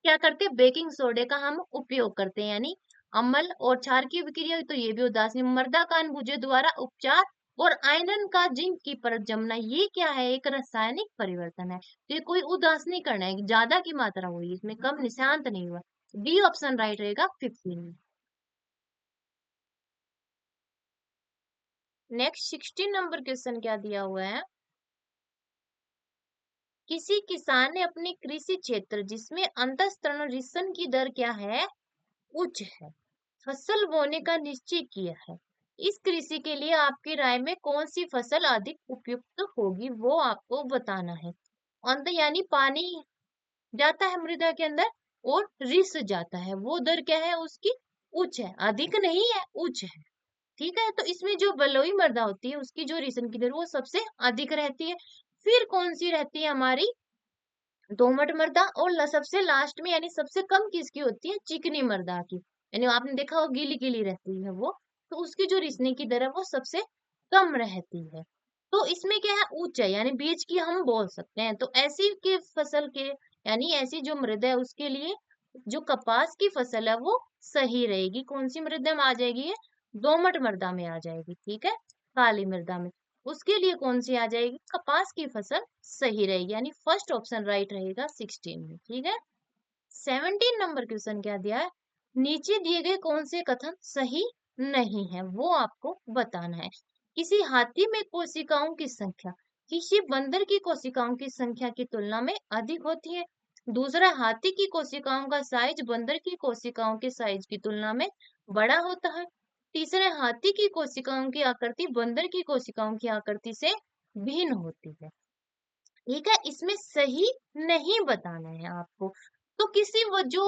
क्या करते हैं, बेकिंग सोडे का हम उपयोग करते हैं, यानी अम्ल और क्षार की विक्रिया हुई, तो ये भी उदासीन। मृदा का अनबुझे द्वारा उपचार और आयरन का जिंक की परत जमना, ये क्या है, एक रासायनिक परिवर्तन है। तो ये कोई उदासीनीकरण है, ज्यादा की मात्रा हुई, इसमें कम निशांत नहीं हुआ। डी ऑप्शन राइट रहेगा 15 में। नेक्स्ट 16 नंबर क्वेश्चन क्या दिया हुआ है, किसी किसान ने अपने कृषि क्षेत्र जिसमें अंतःस्त्रण रिसन की दर क्या है, उच्च है, फसल बोने का निश्चय किया है। इस कृषि के लिए आपकी राय में कौन सी फसल अधिक उपयुक्त होगी, वो आपको बताना है। अंत यानी पानी जाता है मृदा के अंदर और रिस जाता है, वो दर क्या है उसकी, उच्च है, अधिक नहीं है, उच्च है। ठीक है, तो इसमें जो बलुई मृदा होती है उसकी जो रिसन की दर वो सबसे अधिक रहती है। फिर कौन सी रहती है हमारी, दोमट मृदा, और सबसे लास्ट में यानी सबसे कम किसकी होती है, चिकनी मृदा की, यानी आपने देखा वो गीली गीली रहती है वो, तो उसकी जो रिसने की दर है वो सबसे कम रहती है। तो इसमें क्या है, उच्च है, यानी बीज की हम बोल सकते हैं। तो ऐसी के फसल के, यानी ऐसी जो मृदा है उसके लिए जो कपास की फसल है वो सही रहेगी। कौन सी मृदा में आ जाएगी ये, दोमट मृदा में आ जाएगी, ठीक है, काली मृदा में। उसके लिए कौन सी आ जाएगी, कपास की फसल सही रहेगी, यानी फर्स्ट ऑप्शन राइट रहेगा 16 में, ठीक है। 17 नंबर क्वेश्चन क्या दिया है, नीचे दिए गए कौन से कथन सही नहीं है, वो आपको बताना है। किसी हाथी में कोशिकाओं की संख्या किसी बंदर की कोशिकाओं की संख्या की तुलना में अधिक होती है। दूसरा, हाथी की कोशिकाओं का साइज बंदर की कोशिकाओं के साइज की तुलना में बड़ा होता है। तीसरा, हाथी की कोशिकाओं की आकृति बंदर की कोशिकाओं की आकृति से भिन्न होती है। ठीक है, इसमें सही नहीं बताना है आपको। तो किसी वो जो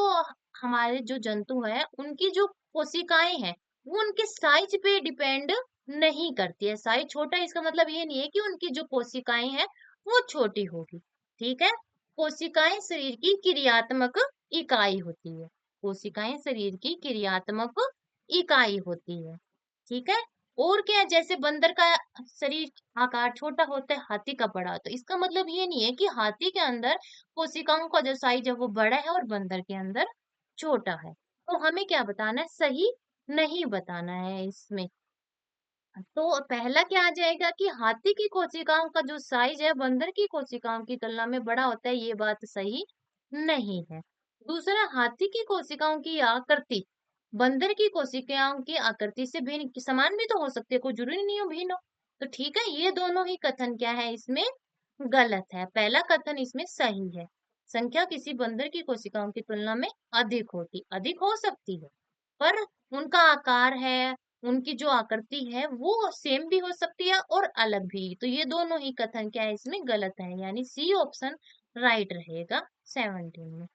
हमारे जो जंतु है उनकी जो कोशिकाएं हैं वो उनके साइज पे डिपेंड नहीं करती है। साइज छोटा है इसका मतलब ये नहीं है कि उनकी जो कोशिकाएं हैं वो छोटी होगी। ठीक है, कोशिकाएं शरीर की क्रियात्मक इकाई होती है। कोशिकाएं शरीर की क्रियात्मक इकाई होती है। ठीक है, और क्या है, जैसे बंदर का शरीर आकार छोटा होता है, हाथी का बड़ा, तो इसका मतलब ये नहीं है कि हाथी के अंदर कोशिकाओं का जो साइज है वो बड़ा है और बंदर के अंदर छोटा है। तो हमें क्या बताना है, सही नहीं बताना है इसमें। तो पहला क्या आ जाएगा कि हाथी की कोशिकाओं का जो साइज है बंदर की कोशिकाओं की तुलना में बड़ा होता है, ये बात सही नहीं है। दूसरा, हाथी की कोशिकाओं की आकृति बंदर की कोशिकाओं की आकृति से भिन्न, समान भी तो हो सकती है, कोई जरूरी नहीं हो भिन्न हो। तो ठीक है, ये दोनों ही कथन क्या है इसमें गलत है। पहला कथन इसमें सही है, संख्या किसी बंदर की कोशिकाओं की तुलना में अधिक हो सकती है, पर उनका आकार है, उनकी जो आकृति है वो सेम भी हो सकती है और अलग भी। तो ये दोनों ही कथन क्या है इसमें गलत है, यानी सी ऑप्शन राइट रहेगा 17 में।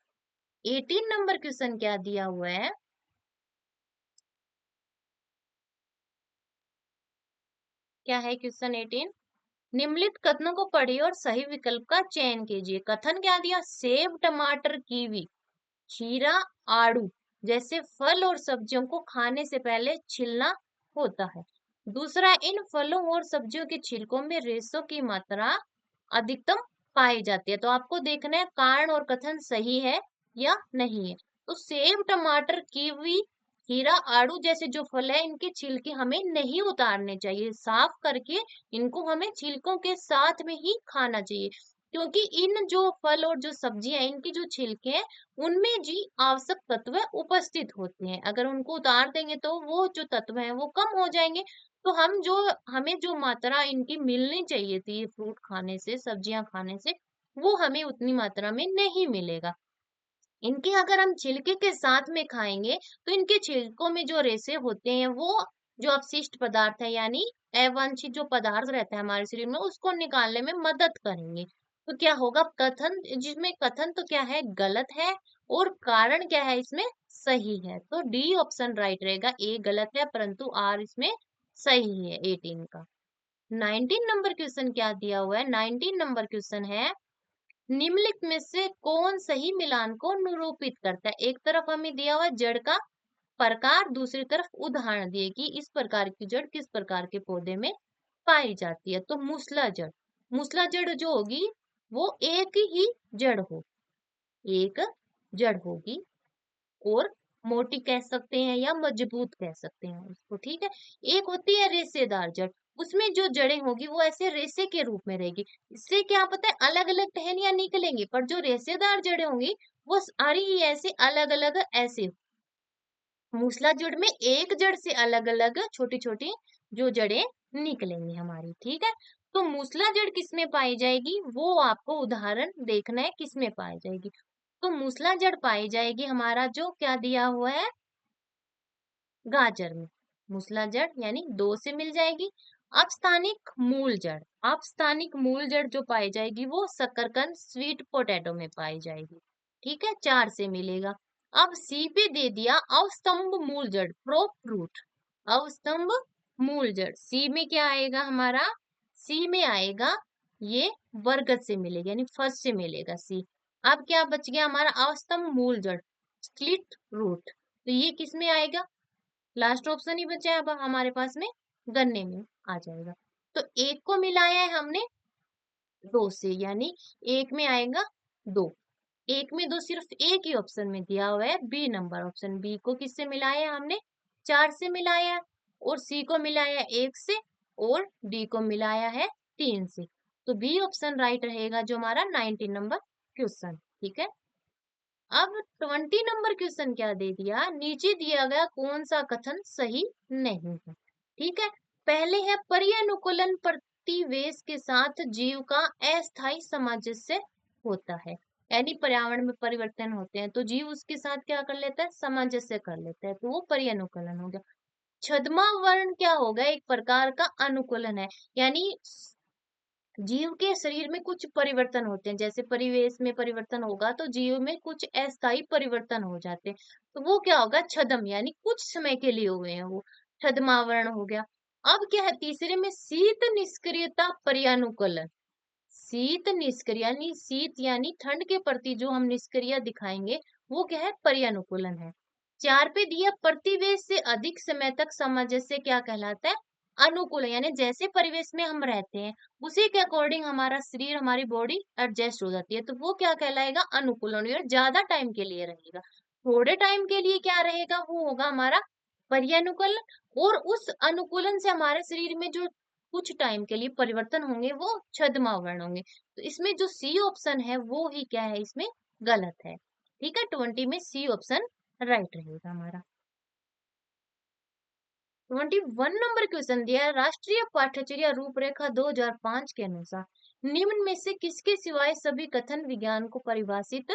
18 नंबर क्वेश्चन क्या दिया हुआ है, क्या है क्वेश्चन 18, निम्नलिखित कथनों को पढ़िए और सही विकल्प का चयन कीजिए। कथन क्या दिया, सेब, टमाटर, कीवी, खीरा, आड़ू जैसे फल और सब्जियों को खाने से पहले छीलना होता है। दूसरा, इन फलों और सब्जियों के छिलकों में रेशों की मात्रा अधिकतम पाई जाती है। तो आपको देखना है कारण और कथन सही है या नहीं है। तो सेब, टमाटर, कीवी, खीरा, आड़ू जैसे जो फल है इनके छिलके हमें नहीं उतारने चाहिए, साफ करके इनको हमें छिलकों के साथ में ही खाना चाहिए। क्योंकि इन जो फल और जो सब्जियां हैं इनकी जो छिलके हैं उनमें जी आवश्यक तत्व उपस्थित होते हैं, अगर उनको उतार देंगे तो वो जो तत्व हैं वो कम हो जाएंगे। तो हमें जो मात्रा इनकी मिलनी चाहिए थी फ्रूट खाने से, सब्जियां खाने से, वो हमें उतनी मात्रा में नहीं मिलेगा। इनके अगर हम छिलके के साथ में खाएंगे तो इनके छिलकों में जो रेशे होते हैं वो जो अपशिष्ट पदार्थ है यानी अवांछित जो पदार्थ रहता है हमारे शरीर में उसको निकालने में मदद करेंगे। तो क्या होगा, कथन जिसमें कथन तो क्या है गलत है और कारण क्या है इसमें सही है, तो डी ऑप्शन राइट रहेगा, ए गलत है परंतु आर इसमें सही है 18 का। 19 नंबर क्वेश्चन क्या दिया हुआ है, 19 नंबर क्वेश्चन है निम्नलिखित में से कौन सही मिलान को निरूपित करता है। एक तरफ हमें दिया हुआ है जड़ का प्रकार, दूसरी तरफ उदाहरण दिए कि इस प्रकार की जड़ किस प्रकार के पौधे में पाई जाती है। तो मूसला जड़ जो होगी वो एक ही जड़ हो, एक जड़ होगी और मोटी कह सकते हैं या मजबूत कह सकते हैं उसको, ठीक है। एक होती है रेशेदार जड़, उसमें जो जड़ें होगी वो ऐसे रेशे के रूप में रहेगी। इससे क्या पता है अलग अलग टहनियां निकलेंगी, पर जो रेशेदार जड़ें होंगी वो सारी ही ऐसे अलग अलग ऐसे। मूसला जड़ में एक जड़ से अलग अलग छोटी छोटी जो जड़ें निकलेंगी हमारी, ठीक है। तो मूसला जड़ किसमें पाई जाएगी वो आपको उदाहरण देखना है किसमें पाई जाएगी। तो मूसला जड़ पाई जाएगी हमारा जो क्या दिया हुआ है गाजर में, मूसला जड़ यानी दो से मिल जाएगी। अपस्थानिक मूल जड़ जो पाई जाएगी वो शकरकंद स्वीट पोटैटो में पाई जाएगी, ठीक है, 4 से मिलेगा। अब सी पे दे दिया अवस्तंभ मूल जड़ प्रोप रूट, अवस्तंभ मूल जड़ सी में क्या आएगा हमारा, सी में आएगा ये बरगद से मिलेगा यानी फर्स्ट से मिलेगा सी। अब क्या बच गया हमारा अवस्तंभ मूल जड़ स्प्लिट रूट, तो ये किस में आएगा, लास्ट ऑप्शन ही बचा है अब हमारे पास में गन्ने में आ जाएगा। तो एक को मिलाया है हमने दो से, यानी एक में आएगा दो, एक में दो सिर्फ एक ही ऑप्शन में दिया हुआ है बी नंबर ऑप्शन, बी को किससे मिलाया है हमने 4 से मिलाया है, और सी को मिलाया है 1 से, और डी को मिलाया है 3 से। तो बी ऑप्शन राइट रहेगा जो हमारा 19 नंबर क्वेश्चन, ठीक है। अब 20 नंबर क्वेश्चन क्या दे दिया, नीचे दिया गया कौन सा कथन सही नहीं है, ठीक है। पहले है पर्यानुकूलन प्रतिवेश के साथ जीव का अस्थायी सामंजस्य होता है, यानी पर्यावरण में परिवर्तन होते हैं तो जीव उसके साथ क्या कर लेता है सामंजस्य कर लेता है, तो वो पर्यानुकूलन हो गया। छद्मावरण क्या होगा, एक प्रकार का अनुकूलन है, यानी जीव के शरीर में कुछ परिवर्तन होते हैं, जैसे परिवेश में परिवर्तन होगा तो जीव में कुछ अस्थायी परिवर्तन हो जाते हैं, तो वो क्या होगा छद्म, यानी कुछ समय के लिए हुए हैं वो, छद्मावरण हो गया। अब क्या है तीसरे में शीत निष्क्रियता पर्यानुकूलन, शीत निष्क्रिय यानी शीत यानी ठंड के प्रति जो हम निष्क्रिय दिखाएंगे वो क्या है पर्यानुकूलन है। 4 पे दिया प्रतिवेश से अधिक समय तक सामंजस्य क्या कहलाता है अनुकूल, यानी जैसे परिवेश में हम रहते हैं उसी के अकॉर्डिंग हमारा शरीर हमारी बॉडी एडजस्ट हो जाती है, तो वो क्या कहलाएगा अनुकूलन, और ज्यादा टाइम के लिए रहेगा। थोड़े टाइम के लिए क्या रहेगा वो होगा हमारा पर्यानुकूलन, और उस अनुकूलन से हमारे शरीर में जो कुछ टाइम के लिए परिवर्तन होंगे वो छद्मावरण होंगे। तो इसमें जो सी ऑप्शन है वो ही क्या है इसमें गलत है, ठीक है। 20 में सी ऑप्शन राइट रहेगा हमारा। 21 नंबर क्वेश्चन दिया है राष्ट्रीय पाठ्यचर्या रूपरेखा 2005 के अनुसार निम्न में से किसके सिवाय सभी कथन विज्ञान को परिभाषित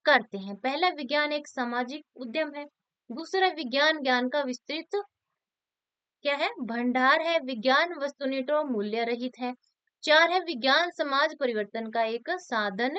करते हैं। पहला विज्ञान एक सामाजिक उद्यम है, दूसरा विज्ञान ज्ञान का विस्तृत क्या है भंडार है, विज्ञान वस्तुनिष्ठ और मूल्य रहित है। 4 है विज्ञान समाज परिवर्तन का एक साधन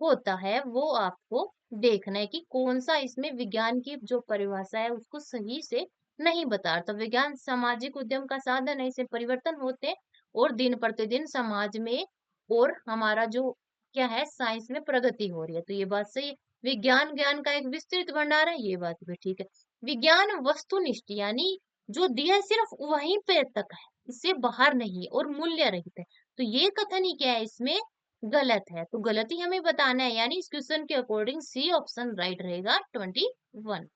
होता है। वो आपको देखना है कि कौन सा इसमें विज्ञान की जो परिभाषा है उसको सही से नहीं बता रहा। तो विज्ञान सामाजिक उद्यम का साधन है, इससे परिवर्तन होते हैं और दिन प्रतिदिन समाज में और हमारा जो क्या है साइंस में प्रगति हो रही है, तो ये बात सही है। विज्ञान ज्ञान का एक विस्तृत भंडार है, ये बात भी ठीक है। विज्ञान वस्तुनिष्ठ यानी जो दिया है सिर्फ वहीं पे तक है, इससे बाहर नहीं है और मूल्य रहित है, तो ये कथन ही क्या है इसमें गलत है, तो गलती हमें बताना है, यानी इस क्वेश्चन के अकॉर्डिंग सी ऑप्शन राइट रहेगा 21।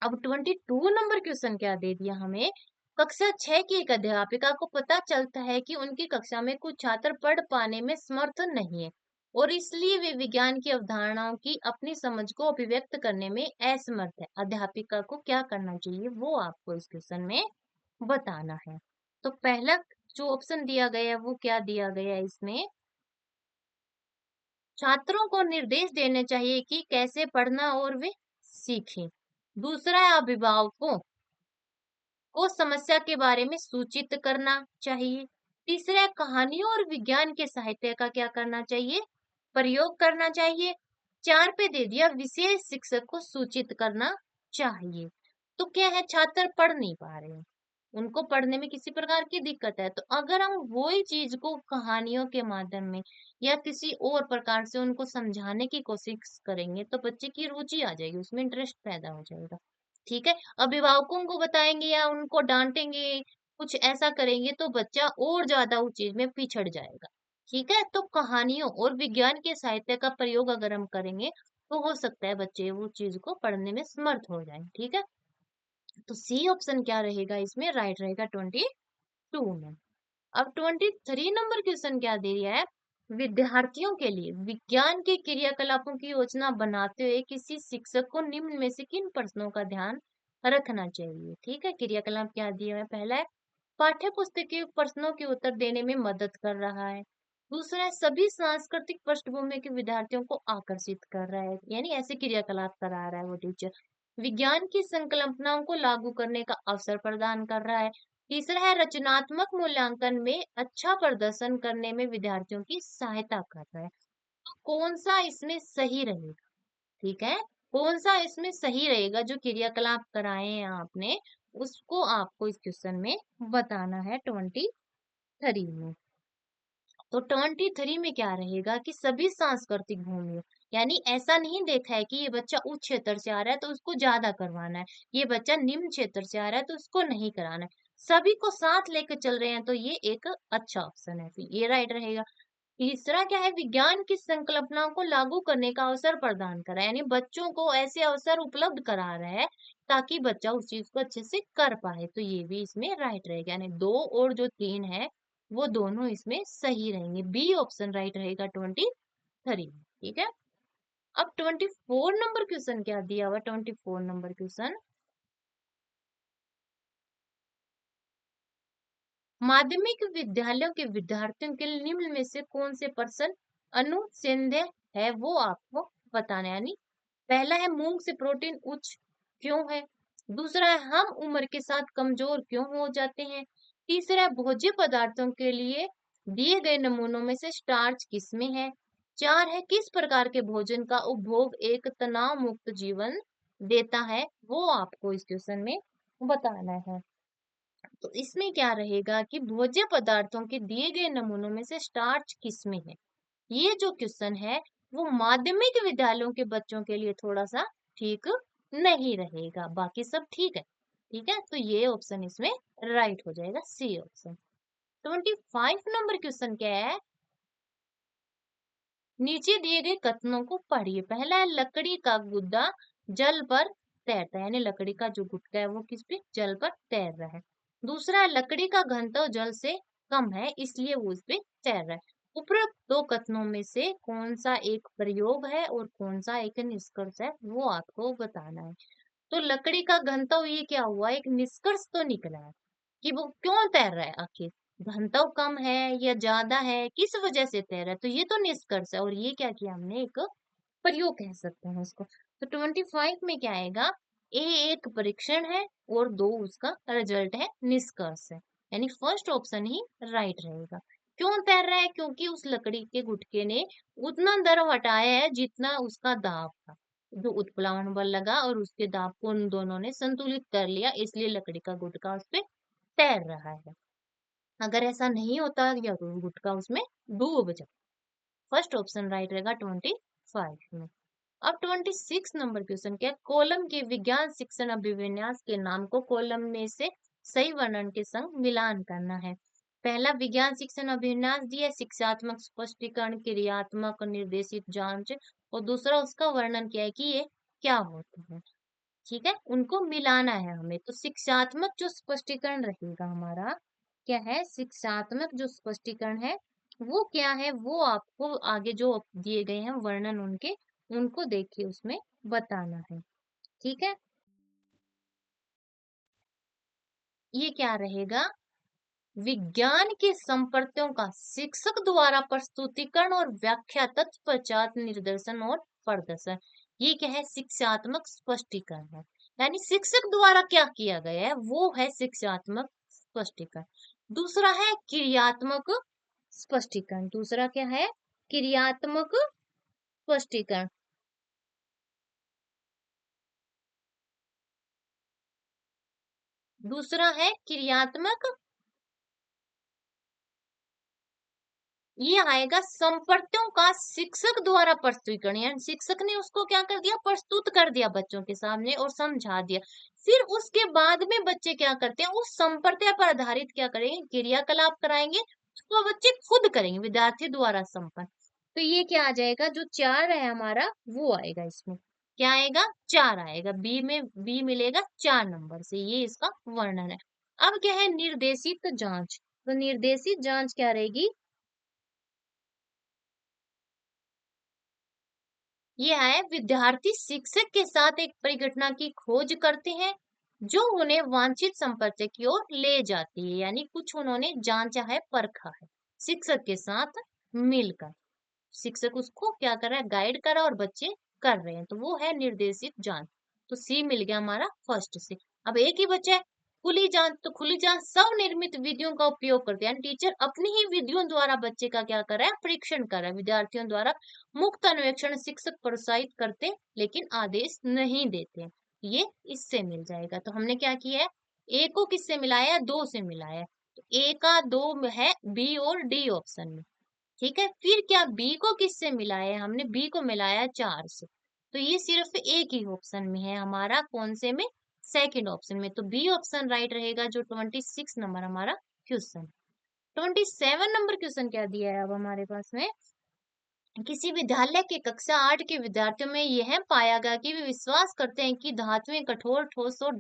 अब 22 नंबर क्वेश्चन क्या दे दिया हमें, कक्षा 6 की एक अध्यापिका को पता चलता है कि उनकी कक्षा में कुछ छात्र पढ़ पाने में समर्थ नहीं है और इसलिए वे विज्ञान की अवधारणाओं की अपनी समझ को अभिव्यक्त करने में असमर्थ है। अध्यापिका को क्या करना चाहिए वो आपको इस क्वेश्चन में बताना है। तो पहला जो ऑप्शन दिया गया है वो क्या दिया गया है इसमें, छात्रों को निर्देश देने चाहिए कि कैसे पढ़ना और वे सीखें। दूसरा है अभिभावकों को समस्या के बारे में सूचित करना चाहिए। तीसरा है कहानियों और विज्ञान के साहित्य का क्या करना चाहिए प्रयोग करना चाहिए। 4 पे दे दिया विशेष शिक्षक को सूचित करना चाहिए। तो क्या है, छात्र पढ़ नहीं पा रहे हैं, उनको पढ़ने में किसी प्रकार की दिक्कत है, तो अगर हम वही चीज को कहानियों के माध्यम में या किसी और प्रकार से उनको समझाने की कोशिश करेंगे तो बच्चे की रुचि आ जाएगी, उसमें इंटरेस्ट पैदा हो जाएगा। ठीक है, अभिभावकों को बताएंगे या उनको डांटेंगे, कुछ ऐसा करेंगे तो बच्चा और ज्यादा उस चीज में पिछड़ जाएगा। ठीक है, तो कहानियों और विज्ञान के साहित्य का प्रयोग अगर हम करेंगे तो हो सकता है बच्चे वो चीज को पढ़ने में समर्थ हो जाए। ठीक है, तो सी ऑप्शन क्या रहेगा इसमें, राइट रहेगा 22 में। अब 23 नंबर क्वेश्चन क्या दे दिया है, विद्यार्थियों के लिए विज्ञान के क्रियाकलापों की योजना बनाते हुए किसी शिक्षक को निम्न में से किन प्रश्नों का ध्यान रखना चाहिए। ठीक है, क्रियाकलाप क्या दिया है, पहला है पाठ्य पुस्तक के प्रश्नों के उत्तर देने में मदद कर रहा है। दूसरा है सभी सांस्कृतिक पृष्ठभूमि के विद्यार्थियों को आकर्षित कर रहा है, यानी ऐसे क्रियाकलाप करा रहा है वो टीचर। विज्ञान की संकल्पनाओं को लागू करने का अवसर प्रदान कर रहा है। तीसरा है रचनात्मक मूल्यांकन में अच्छा प्रदर्शन करने में विद्यार्थियों की सहायता कर रहा है। तो कौन सा इसमें सही रहेगा? ठीक है, कौन सा इसमें सही रहेगा, जो क्रियाकलाप कराए हैं आपने उसको आपको इस क्वेश्चन में बताना है 23 में। तो 23 में क्या रहेगा कि सभी सांस्कृतिक भूमियों, यानी ऐसा नहीं देखा है कि ये बच्चा उच्च क्षेत्र से आ रहा है तो उसको ज्यादा करवाना है, ये बच्चा निम्न क्षेत्र से आ रहा है तो उसको नहीं कराना है, सभी को साथ लेकर चल रहे हैं, तो ये एक अच्छा ऑप्शन है, तो ये राइट रहेगा। तीसरा क्या है, विज्ञान की संकल्पनाओं को लागू करने का अवसर प्रदान करा है, यानी बच्चों को ऐसे अवसर उपलब्ध करा रहा है ताकि बच्चा उस चीज को अच्छे से कर पाए, तो ये भी इसमें राइट रहेगा, यानी 2 और जो 3 है वो दोनों इसमें सही रहेंगे, बी ऑप्शन राइट रहेगा 23। ठीक है, अब 24 नंबर क्वेश्चन क्या दिया हुआ, 24 नंबर क्वेश्चन, माध्यमिक विद्यालयों के विद्यार्थियों के लिए निम्न में से कौन से प्रश्न अनुसंदेह है वो आपको बताना है। यानी पहला है मूंग से प्रोटीन उच्च क्यों है, दूसरा है हम उम्र के साथ कमजोर क्यों हो जाते हैं, तीसरा है भोज्य पदार्थों के लिए दिए गए नमूनों में से स्टार्च किसमें है, चार है किस प्रकार के भोजन का उपभोग एक तनाव मुक्त जीवन देता है, वो आपको इस क्वेश्चन में बताना है। तो इसमें क्या रहेगा कि भोज्य पदार्थों के दिए गए नमूनों में से स्टार्च किसमें है, ये जो क्वेश्चन है वो माध्यमिक विद्यालयों के बच्चों के लिए थोड़ा सा ठीक नहीं रहेगा, बाकी सब ठीक है। ठीक है, तो ये ऑप्शन इसमें राइट हो जाएगा, सी ऑप्शन। 25 नंबर क्वेश्चन क्या है, नीचे दिए गए कथनों को पढ़िए। पहला है लकड़ी का गुद्दा जल पर तैरता है, यानी लकड़ी का जो गुटका है वो किस पे, जल पर तैर रहा है। दूसरा है लकड़ी का घनत्व जल से कम है इसलिए वो उस पे तैर रहा है। उपरोक्त दो कथनों में से कौन सा एक प्रयोग है और कौन सा एक निष्कर्ष है वो आपको बताना है। तो लकड़ी का घनत्व, ये क्या हुआ, एक निष्कर्ष तो निकला है कि वो क्यों तैर रहा है, आखिर घनत्व कम है या ज्यादा है, किस वजह से तैर रहा है, तो ये तो निष्कर्ष है, और ये क्या किया हमने, एक प्रयोग कह सकते हैं उसको। तो 25 में क्या आएगा, ए एक परीक्षण है और 2 उसका रिजल्ट है, निष्कर्ष है, यानी फर्स्ट ऑप्शन ही राइट रहेगा। क्यों तैर रहा है, क्योंकि उस लकड़ी के गुटके ने उतना द्रव हटाया है जितना उसका दाब था, जो उत्प्लावन बल लगा और उसके दाब को उन दोनों ने संतुलित कर लिया, इसलिए लकड़ी का गुटका उस पे तैर रहा है। अगर ऐसा नहीं होता या तो गुटका उसमें डूब जाता। फर्स्ट ऑप्शन राइट रहेगा 25 में। अब 26 नंबर क्वेश्चन क्या है, कॉलम के विज्ञान शिक्षण अभिविन्यास के नाम को कॉलम में से सही वर्णन के संग मिलान करना है। पहला विज्ञान शिक्षण अभिविन्यास दिया शिक्षात्मक स्पष्टीकरण क्रियात्मक निर्देशित जांच, और दूसरा उसका वर्णन किया है कि ये क्या होता है। ठीक है, उनको मिलाना है हमें, तो शिक्षात्मक जो स्पष्टीकरण रहेगा हमारा, क्या है, शिक्षात्मक जो स्पष्टीकरण है वो क्या है, वो आपको आगे जो दिए गए हैं वर्णन उनके, उनको देख के उसमें बताना है। ठीक है, ये क्या रहेगा, विज्ञान के संपर्कों का शिक्षक द्वारा प्रस्तुतिकरण और व्याख्या तत्पश्चात निर्देशन और प्रदर्शन, ये क्या है, शिक्षात्मक स्पष्टीकरण है, यानी शिक्षक द्वारा क्या किया गया है वो है शिक्षात्मक स्पष्टीकरण। दूसरा है क्रियात्मक स्पष्टीकरण, दूसरा क्या है, क्रियात्मक स्पष्टीकरण। दूसरा है क्रियात्मक, ये आएगा संपर्कों का शिक्षक द्वारा प्रस्तुतिकरण, यानी शिक्षक ने उसको क्या कर दिया, प्रस्तुत कर दिया बच्चों के सामने और समझा दिया। फिर उसके बाद में बच्चे क्या करते हैं, उस संपर्क पर आधारित क्या करेंगे, क्रियाकलाप कराएंगे, तो बच्चे खुद करेंगे, विद्यार्थी द्वारा संपर्क। तो ये क्या आ जाएगा, जो 4 है हमारा वो आएगा, इसमें क्या आएगा, 4 आएगा, बी में बी मिलेगा 4 नंबर से, ये इसका वर्णन है। अब क्या है, निर्देशित जांच। तो निर्देशित जांच क्या रहेगी, ये है विद्यार्थी शिक्षक के साथ एक परिघटना की खोज करते हैं जो उन्हें वांछित संपर्क की ओर ले जाती है, यानी कुछ उन्होंने जांचा है, परखा है शिक्षक के साथ मिलकर, शिक्षक उसको क्या कर रहा है, गाइड कर रहा है और बच्चे कर रहे हैं, तो वो है निर्देशित जांच। तो सी मिल गया हमारा फर्स्ट से। अब एक ही बचा है खुली जांच। तो खुली जांच स्वनिर्मित विधियों का उपयोग करते हैं, यानी टीचर अपनी ही विधियों द्वारा बच्चे का क्या कर रहा है, परीक्षण कर रहा है, विद्यार्थियों द्वारा मुक्त अन्वेषण शिक्षक प्रोत्साहित करते लेकिन आदेश नहीं देते, ये इससे मिल जाएगा। तो हमने क्या किया है, ए को किससे मिलाया, 2 से मिलाया है, तो ए का 2 है बी और डी ऑप्शन में। ठीक है, फिर क्या बी को किससे मिलाया है, हमने बी को मिलाया 4 से, तो ये सिर्फ एक ही ऑप्शन में है हमारा, कौन से में, सेकंड ऑप्शन में, तो बी ऑप्शन राइट रहेगा, जो 26 नंबर हमारा क्वेश्चन। 27 नंबर क्वेश्चन क्या दिया है अब हमारे पास में, किसी विद्यालय के कक्षा 8 के विद्यार्थियों में यह पाया गया कि वे विश्वास करते हैं कि धातुएं कठोर, ठोस और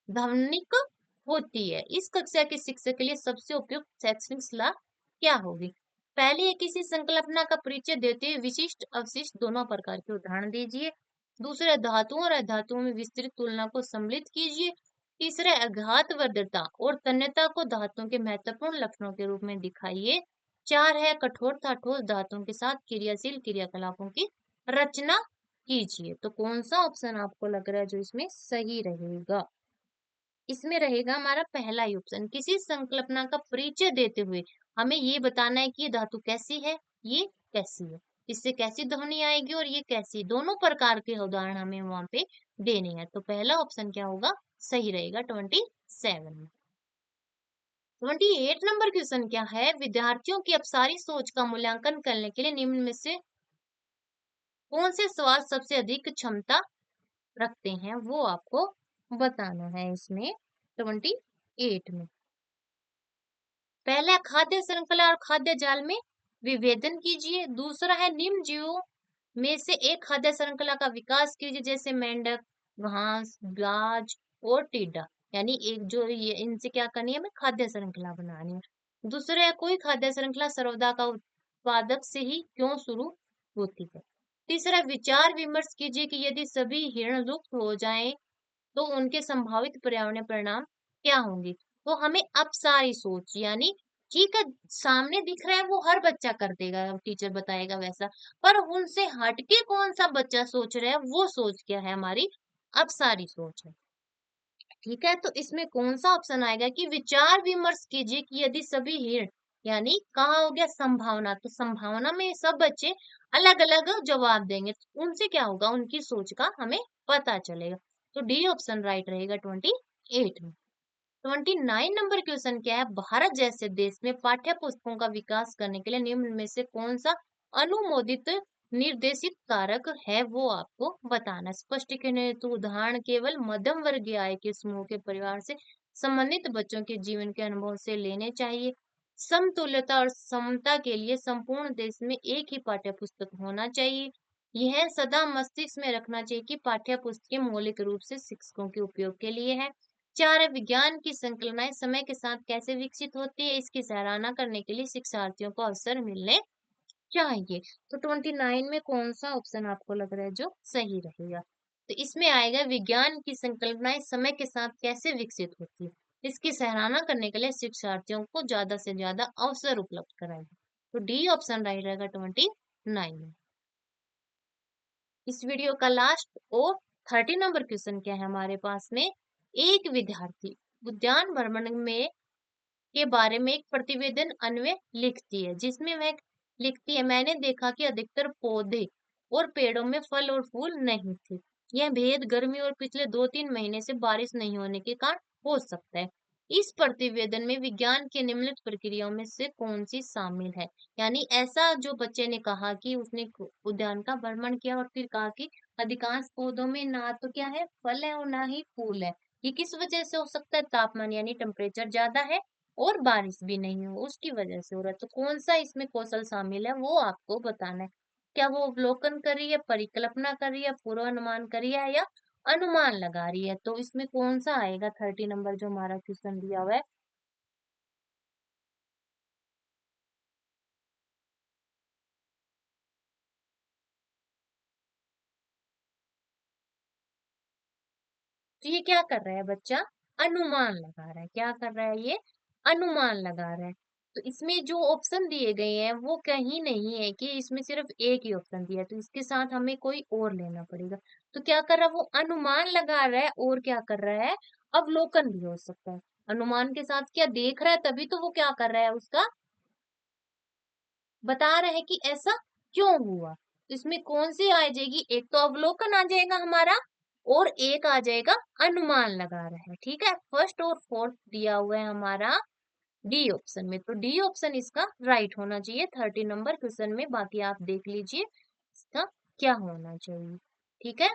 ध्वनिक होती है। इस कक्षा के शिक्षक के लिए सबसे उपयुक्त शैक्षणिक सलाह क्या होगी। पहले ये किसी संकल्पना का परिचय देते हुए विशिष्ट अवशिष्ट दोनों प्रकार के उदाहरण दीजिए। दूसरे, धातुओं और अधातुओं में विस्तृत तुलना को सम्मिलित कीजिए। तीसरे, आघात वर्धता और तन्यता को धातुओं के महत्वपूर्ण लक्षणों के रूप में दिखाइए। 4 है, कठोरता ठोस धातुओं के साथ क्रियाशील क्रियाकलापों की रचना कीजिए। तो कौन सा ऑप्शन आपको लग रहा है जो इसमें सही रहेगा, इसमें रहेगा हमारा पहला ही ऑप्शन, किसी संकल्पना का परिचय देते हुए हमें ये बताना है कि ये धातु कैसी है, ये कैसी है, इससे कैसी ध्वनि आएगी और ये कैसी, दोनों प्रकार के उदाहरण हमें वहां पे देने हैं। तो पहला ऑप्शन क्या होगा, सही रहेगा 27 में। 28 नंबर क्वेश्चन क्या है, विद्यार्थियों की अपसारी सोच का मूल्यांकन करने के लिए निम्न में से कौन से सवाल सबसे अधिक क्षमता रखते हैं, वो आपको बताना है इसमें 28 में। पहला, खाद्य श्रृंखला और खाद्य जाल में विभेदन कीजिए। दूसरा है, निम्न जीवों में से एक खाद्य श्रृंखला का विकास कीजिए, जैसे मेंढक, घास, गाज और टिड्डा, यानी एक जो ये इनसे क्या करनी है, हमें खाद्य श्रृंखला बनानी है। दूसरा है, कोई खाद्य श्रृंखला सर्वदा का उत्पादक से ही क्यों शुरू होती है। तीसरा, विचार विमर्श कीजिए कि यदि सभी हिरण लुप्त हो जाएं तो उनके संभावित पर्यावरणीय परिणाम क्या होंगे। तो हमें अपसारी सोच, यानी ठीक है सामने दिख रहा है वो हर बच्चा कर देगा, टीचर बताएगा वैसा, पर उनसे हटके कौन सा बच्चा सोच रहा है, वो सोच क्या है, हमारी अपसारी सोच है। ठीक है, तो इसमें कौन सा ऑप्शन आएगा कि विचार विमर्श कीजिए कि यदि सभी हिरण, यानी कहाँ हो गया संभावना, तो संभावना में सब बच्चे अलग अलग जवाब देंगे, तो उनसे क्या होगा, उनकी सोच का हमें पता चलेगा। तो डी ऑप्शन राइट रहेगा 28 में। 29 नंबर क्वेश्चन क्या है, भारत जैसे देश में पाठ्य पुस्तकों का विकास करने के लिए निम्न में से कौन सा अनुमोदित निर्देशित कारक है, वो आपको बताना है। स्पष्टीकरण हेतु उदाहरण केवल मध्यम वर्गीय आय के समूह के परिवार से संबंधित बच्चों के जीवन के अनुभव से लेने चाहिए। समतुल्यता और समता के लिए संपूर्ण देश में एक ही पाठ्य पुस्तक होना चाहिए। यह सदा मस्तिष्क में रखना चाहिए कि पाठ्य पुस्तकें मौलिक रूप से शिक्षकों के उपयोग के लिए है। 4 है, विज्ञान की संकल्पनाएं समय के साथ कैसे विकसित होती है, इसकी सराहना करने के लिए शिक्षार्थियों को अवसर मिलने चाहिए। तो 29 में कौन सा ऑप्शन आपको लग रहा है जो सही रहेगा, तो इसमें आएगा विज्ञान की संकल्पनाएं समय के साथ कैसे विकसित होती है, इसकी सराहना करने के लिए शिक्षार्थियों को ज्यादा से ज्यादा अवसर उपलब्ध कराएगा। तो डी ऑप्शन राइट रहेगा 29 में। इस वीडियो का लास्ट और 30 नंबर क्वेश्चन क्या है हमारे पास में, एक विद्यार्थी उद्यान भ्रमण में के बारे में एक प्रतिवेदन अन्वय लिखती है, जिसमें वह लिखती है, मैंने देखा कि अधिकतर पौधे और पेड़ों में फल और फूल नहीं थे। यह भेद गर्मी और पिछले 2-3 महीने से बारिश नहीं होने के कारण हो सकता है। इस प्रतिवेदन में विज्ञान की निम्नलिखित प्रक्रियाओं में से कौन सी शामिल है? यानी ऐसा जो बच्चे ने कहा कि उसने उद्यान का भ्रमण किया और फिर कहा कि अधिकांश पौधों में ना तो क्या है फल है और ना ही फूल है। ये किस वजह से हो सकता है? तापमान यानी टेम्परेचर ज्यादा है और बारिश भी नहीं हो, उसकी वजह से हो रहा है। तो कौन सा इसमें कौशल शामिल है वो आपको बताना है। क्या वो अवलोकन कर रही है, परिकल्पना कर रही है, पूर्वानुमान कर रही है या अनुमान लगा रही है? तो इसमें कौन सा आएगा 30 नंबर जो हमारा क्वेश्चन दिया हुआ है? तो ये क्या कर रहा है बच्चा? अनुमान लगा रहा है। क्या कर रहा है ये? अनुमान लगा रहा है। तो इसमें जो ऑप्शन दिए गए हैं वो कहीं नहीं है कि इसमें सिर्फ एक ही ऑप्शन दिया है, तो इसके साथ हमें कोई और लेना पड़ेगा। तो क्या कर रहा है वो? अनुमान लगा रहा है और क्या कर रहा है? अवलोकन भी हो सकता है। अनुमान के साथ क्या देख रहा है तभी तो वो क्या कर रहा है उसका बता रहे हैं कि ऐसा क्यों हुआ। तो इसमें कौन सी आ जाएगी? एक तो अवलोकन आ जाएगा हमारा और एक आ जाएगा अनुमान लगा रहा है। ठीक है, फर्स्ट और फोर्थ दिया हुआ है हमारा डी ऑप्शन में, तो डी ऑप्शन इसका राइट होना चाहिए 30 नंबर क्वेश्चन में। बाकी आप देख लीजिए इसका क्या होना चाहिए। ठीक है,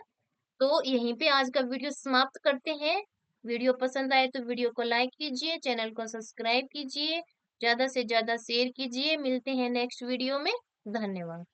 तो यहीं पे आज का वीडियो समाप्त करते हैं। वीडियो पसंद आए तो वीडियो को लाइक कीजिए, चैनल को सब्सक्राइब कीजिए, ज्यादा से ज्यादा शेयर कीजिए। मिलते हैं नेक्स्ट वीडियो में। धन्यवाद।